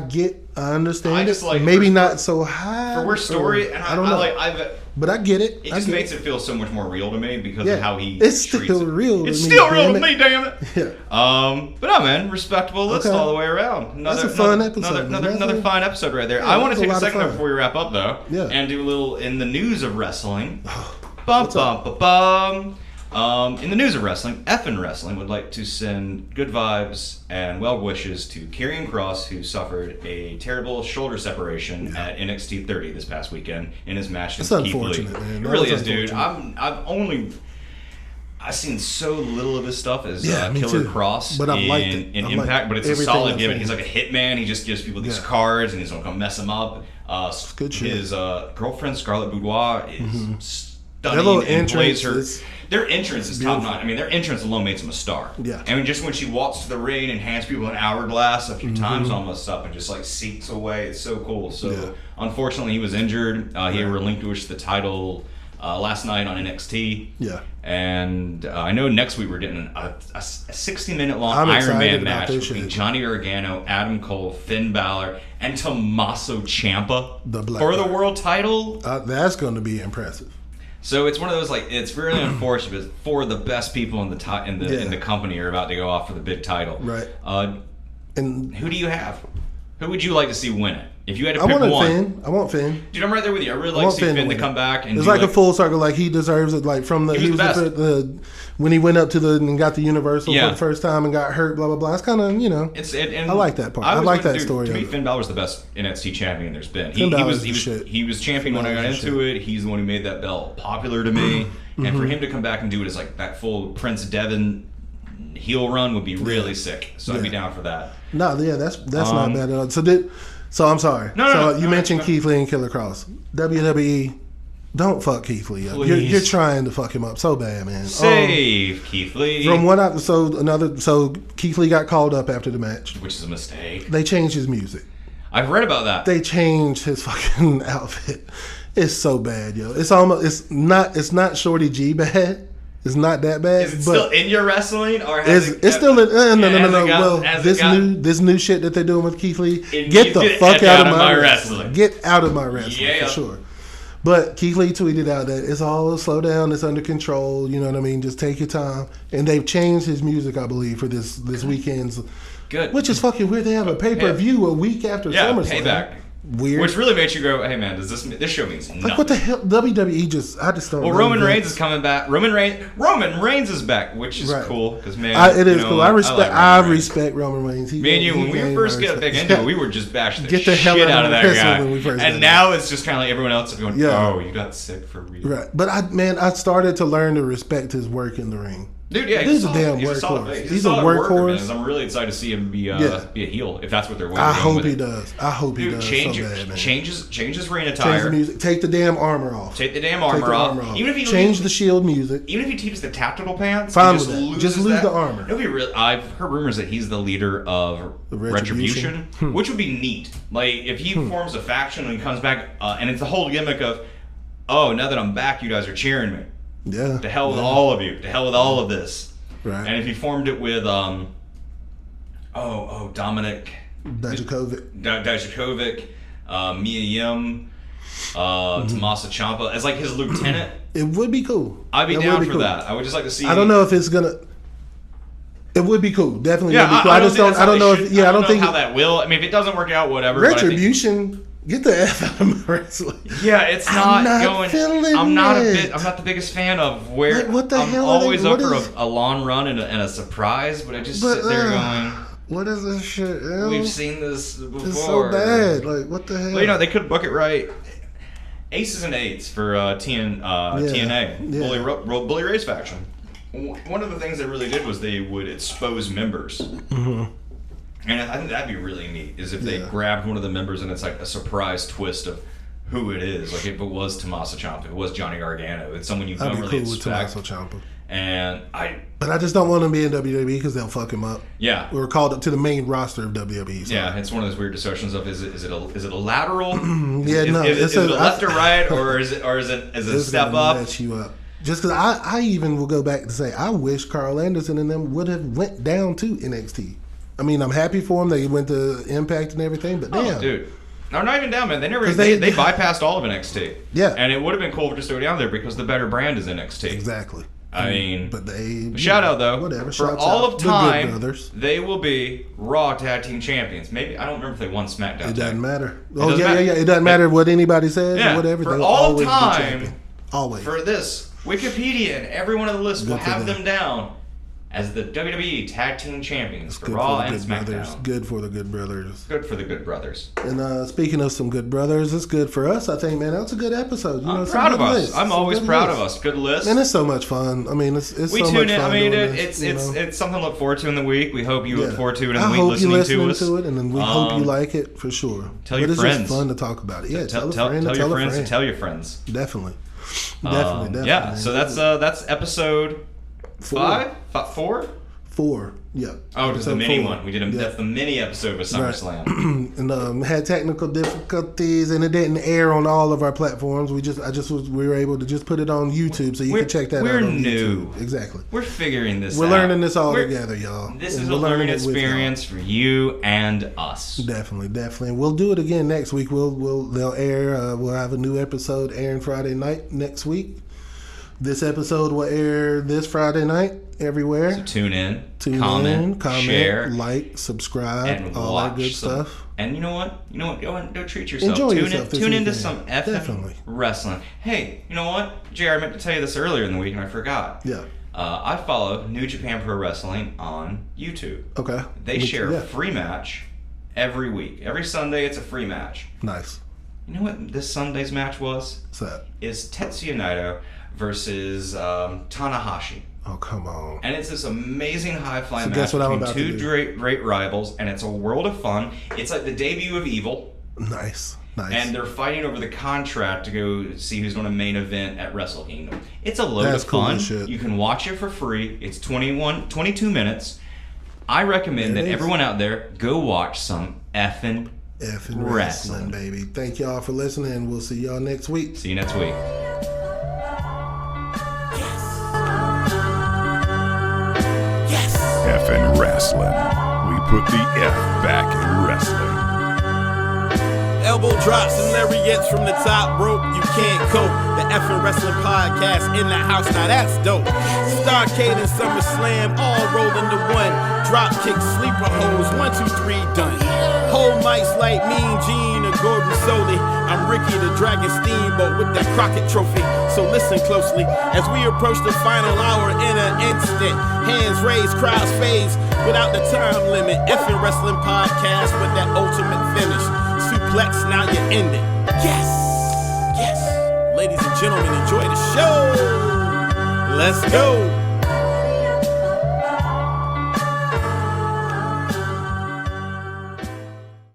understand I it. just like Maybe for- not so high. For Worst Story, and I don't know. But I get it. It I just get makes it feel so much more real to me because Yeah. of how he It's treats still it. real to It's me, still real damn to it. me, damn it. Yeah. But no, man, respectable list Okay. all the way around. That's a fun episode, man. Another fine episode right there. Yeah, I want that's to a take a lot of second fun. before we wrap up though, Yeah. and do a little in the news of wrestling. What's up? Bum. In the news of wrestling, F'N Wrassling would like to send good vibes and well wishes to Karrion Kross, who suffered a terrible shoulder separation at NXT 30 this past weekend in his match against Keith Lee. Unfortunate, man. It really is, dude. I've seen so little of his stuff as me Killer too. Cross But I've liked in it. I've Impact, liked but it's a everything solid I've gimmick. seen. He's like a hitman. He just gives people these Yeah. cards and he's going to mess them up. Good shit. His girlfriend, Scarlett Boudoir, is Their little stunning and plays entrance her. is Their entrance is top beautiful. notch. I mean, their entrance alone makes them a star. Yeah. I mean, just when she walks to the ring and hands people an hourglass a few Mm-hmm. times almost up and just like seeks away, it's so cool. So, Yeah. unfortunately, he was injured. He relinquished the title last night on NXT. Yeah. And I know next week we're getting a 60-minute long I'm Iron excited Man about match this between shit. Johnny Gargano, Adam Cole, Finn Balor, and Tommaso Ciampa The Black for the Guy. world title. That's going to be impressive. So it's one of those, like, it's really unfortunate because four of the best people in the company are about to go off for the big title. Right. And Who do you have? Who would you like to see win it? If you had to I pick want one, Finn. I want Finn. dude, I'm right there with you. I really I like to want see Finn Finn to win come it. back and It's do like a full circle. Like he deserves it. Like from the He was the best. When he went up to and got the Universal Yeah. for the first time and got hurt. Blah blah blah. It's kind of And I like that part. I was like with- that dude, story To of me, it. Finn Balor's the best NXT champion there's been. Finn Balor's He the shit. he was champion when I got Balor's the into it. He's the one who made that belt popular to me. And for him to come back and do it as like that full Prince Devon heel run would be really sick. So I'd be Yeah. down for that. No, yeah, that's not bad at all. So I'm sorry. No, you mentioned Keith Lee and Killer Cross. WWE, don't fuck Keith Lee up. You're Please. trying to fuck him up so bad, man. Save Keith Lee. From one episode, so Keith Lee got called up after the match. Which is a mistake. They changed his music. I've read about that. They changed his fucking outfit. It's so bad, yo. It's not Shorty G bad. It's not that bad. Is it but still in your wrestling, or has it's still in, no. has it got- Well, has it got- this new shit that they're doing with Keith Lee, It get needs the to fuck get out of my wrestling. Get out of my wrestling Yeah. for sure. But Keith Lee tweeted out that it's all slow down, it's under control. You know what I mean? Just take your time. And they've changed his music, I believe, for this weekend's. Good. Which is fucking weird. They have a pay-per-view a week after SummerSlam. Payback. Weird. Which really makes you go, hey man, this show means nothing. Like what the hell? WWE I just don't. Well, know Roman that. Reigns is coming back. Roman Reigns is back, which is Right. cool because man, It is cool. I like respect Roman Reigns. Me and you, when we first got big into it, we were just bashing the Get the shit hell out of that wrestling guy. when we first And got now it's just kind of like everyone else is going, Yeah. oh, you got sick for real. Right, but I started to learn to respect his work in the ring. Dude, yeah, He's a damn he's a solid workhorse. face. He's a solid worker, workhorse. man. I'm really excited to see him be a heel if that's what they're going I to hope with he it. does. I hope he Dude, does change so bad, man. change his ring Change attire. the music. Take the damn armor off. Take the damn Take armor the off. armor off. Even if he change leaves, the Shield music. even if he keeps the tactical pants, Fine he with that. loses Just lose that. the armor. It'll be real. I've heard rumors that he's the leader of The Retribution. which would be neat. Like if he forms a faction and he comes back, and it's the whole gimmick of, oh, now that I'm back, you guys are cheering me. Yeah. To hell with all of you. To hell with all of this. Right. And if he formed it with, Dominic Dijakovic. Mia Yim, Tommaso Ciampa as like his lieutenant. It would be cool. I'd be It down would for cool. that. I would just like to see. I don't know if it's gonna. It would be cool. Definitely Yeah, would be cool. I just think don't. that's I how don't they know should- if. Yeah, I don't know think how that will. I mean, if it doesn't work out, whatever. but I think- Retribution. Get the F out of my wrestling. Yeah, it's I'm not, not going. feeling I'm not it. I'm not the biggest fan of where. Like, what the I'm hell are they- always up what for is- a long run and a surprise, but I just But, sit there going, what is this shit? Yo? we've seen this before. It's so bad. Like what the hell? Well, you know, they could book it right. Aces and eights for TNA. Yeah. Bully Ray's faction. One of the things they really did was they would expose members. Mm-hmm. And I think that'd be really neat, is if they grabbed one of the members and it's like a surprise twist of who it is. Like if it was Tommaso Ciampa, if it was Johnny Gargano, it's someone you I'd don't be really cool with expect. Tommaso Ciampa. And But I just don't want him to be in WWE because they'll fuck him up. yeah. We're called up to the main roster of WWE. So. Yeah, it's one of those weird distortions of is it a lateral? Yeah, no, Is it a left or I- right, or is it a It's step gonna up? mess you up. Just because I even will go back to say I wish Carl Anderson and them would have went down to NXT. I mean, I'm happy for them. They went to Impact and everything, but damn. Oh, dude. No, not even down, man. They never 'Cause they they- bypassed all of NXT. Yeah. And it would have been cool just to go down there because the better brand is NXT. Exactly. I mean, But they shout out though. Whatever. For Shouts all out. of The Good time, Brothers. they will be Raw Tag Team Champions. Maybe I don't remember if they won SmackDown. It tag. doesn't matter. doesn't matter. It doesn't matter what anybody says Yeah, or whatever. for They'll all always be time, champion. Always. For this, Wikipedia and every one of the lists will Good for have them. them down as the WWE Tag Team Champions for Good Raw for the and Good Brothers. SmackDown. Good for the Good Brothers. Good for the Good Brothers. And speaking of some good brothers, it's good for us. I think, man, that was a good episode. I'm some proud of good us. lists, I'm some always good proud lists. of us. Good list. And it's so much fun. I mean, it's we so tune much in. fun. I mean, doing it's this, it's something to look forward to in the week. We hope you look Yeah. forward to it in the I week hope listening you listening to us. to it, and then we hope you like it for sure. Tell but your it's friends. just fun to talk about it. Yeah, Tell a friend, your a friends friend. to tell your friends. Definitely. Definitely. Yeah. So that's episode 5, 4. 4. Yeah. Oh, it's the Episode mini 4. one. We did Yeah. that's the mini episode of SummerSlam. And had technical difficulties, and it didn't air on all of our platforms. We were able to just put it on YouTube, so you can check that out. We're on new. YouTube. Exactly. We're figuring this out. We're learning this all We're- together, y'all. This And is we're a learning it with y'all. experience for you and us. Definitely. And we'll do it again next week. They'll air. We'll have a new episode airing Friday night next week. This episode will air this Friday night everywhere. So tune in, Tune comment, in, share, like, subscribe, and all watch that good some, stuff. And you know what? Go treat yourself. Enjoy tune yourself this tune into weekend. some effing Definitely. wrestling. Hey, you know what, JR, I meant to tell you this earlier in the week and I forgot. Yeah. I follow New Japan Pro Wrestling on YouTube. Okay. They share Yeah. a free match every week. Every Sunday, it's a free match. Nice. You know what this Sunday's match was? What's that? Is Tetsuya Naito versus Tanahashi. Oh, come on. And it's this amazing high-flying So match guess what I'm between about to two do. great rivals, and it's a world of fun. It's like the debut of Evil, Nice. and they're fighting over the contract to go see who's going to main event at Wrestle Kingdom. It's a load That's of cool fun. as shit. You can watch it for free. It's 22 minutes. I recommend It that is. everyone out there go watch some effing F'N wrestling. Wrassling, baby. Thank y'all for listening, and we'll see y'all next week. See you next week. F'N Wrassling. We put the F back in wrestling. Elbow drops and lariats from the top rope. You can't cope. The F'N Wrassling podcast in the house. Now that's dope. Starcade and SummerSlam all rolled into one. Drop kick, sleeper holes. 1, 2, 3, done. Whole mics like Mean Gene or Gordon Soley. I'm Ricky the Dragon Steamboat with that Crockett trophy. So listen closely as we approach the final hour in an instant. Hands raised, crowds phase without the time limit. F'N Wrassling podcast with that ultimate finish. Suplex, now you end it. Yes, yes. Ladies and gentlemen, enjoy the show. Let's go.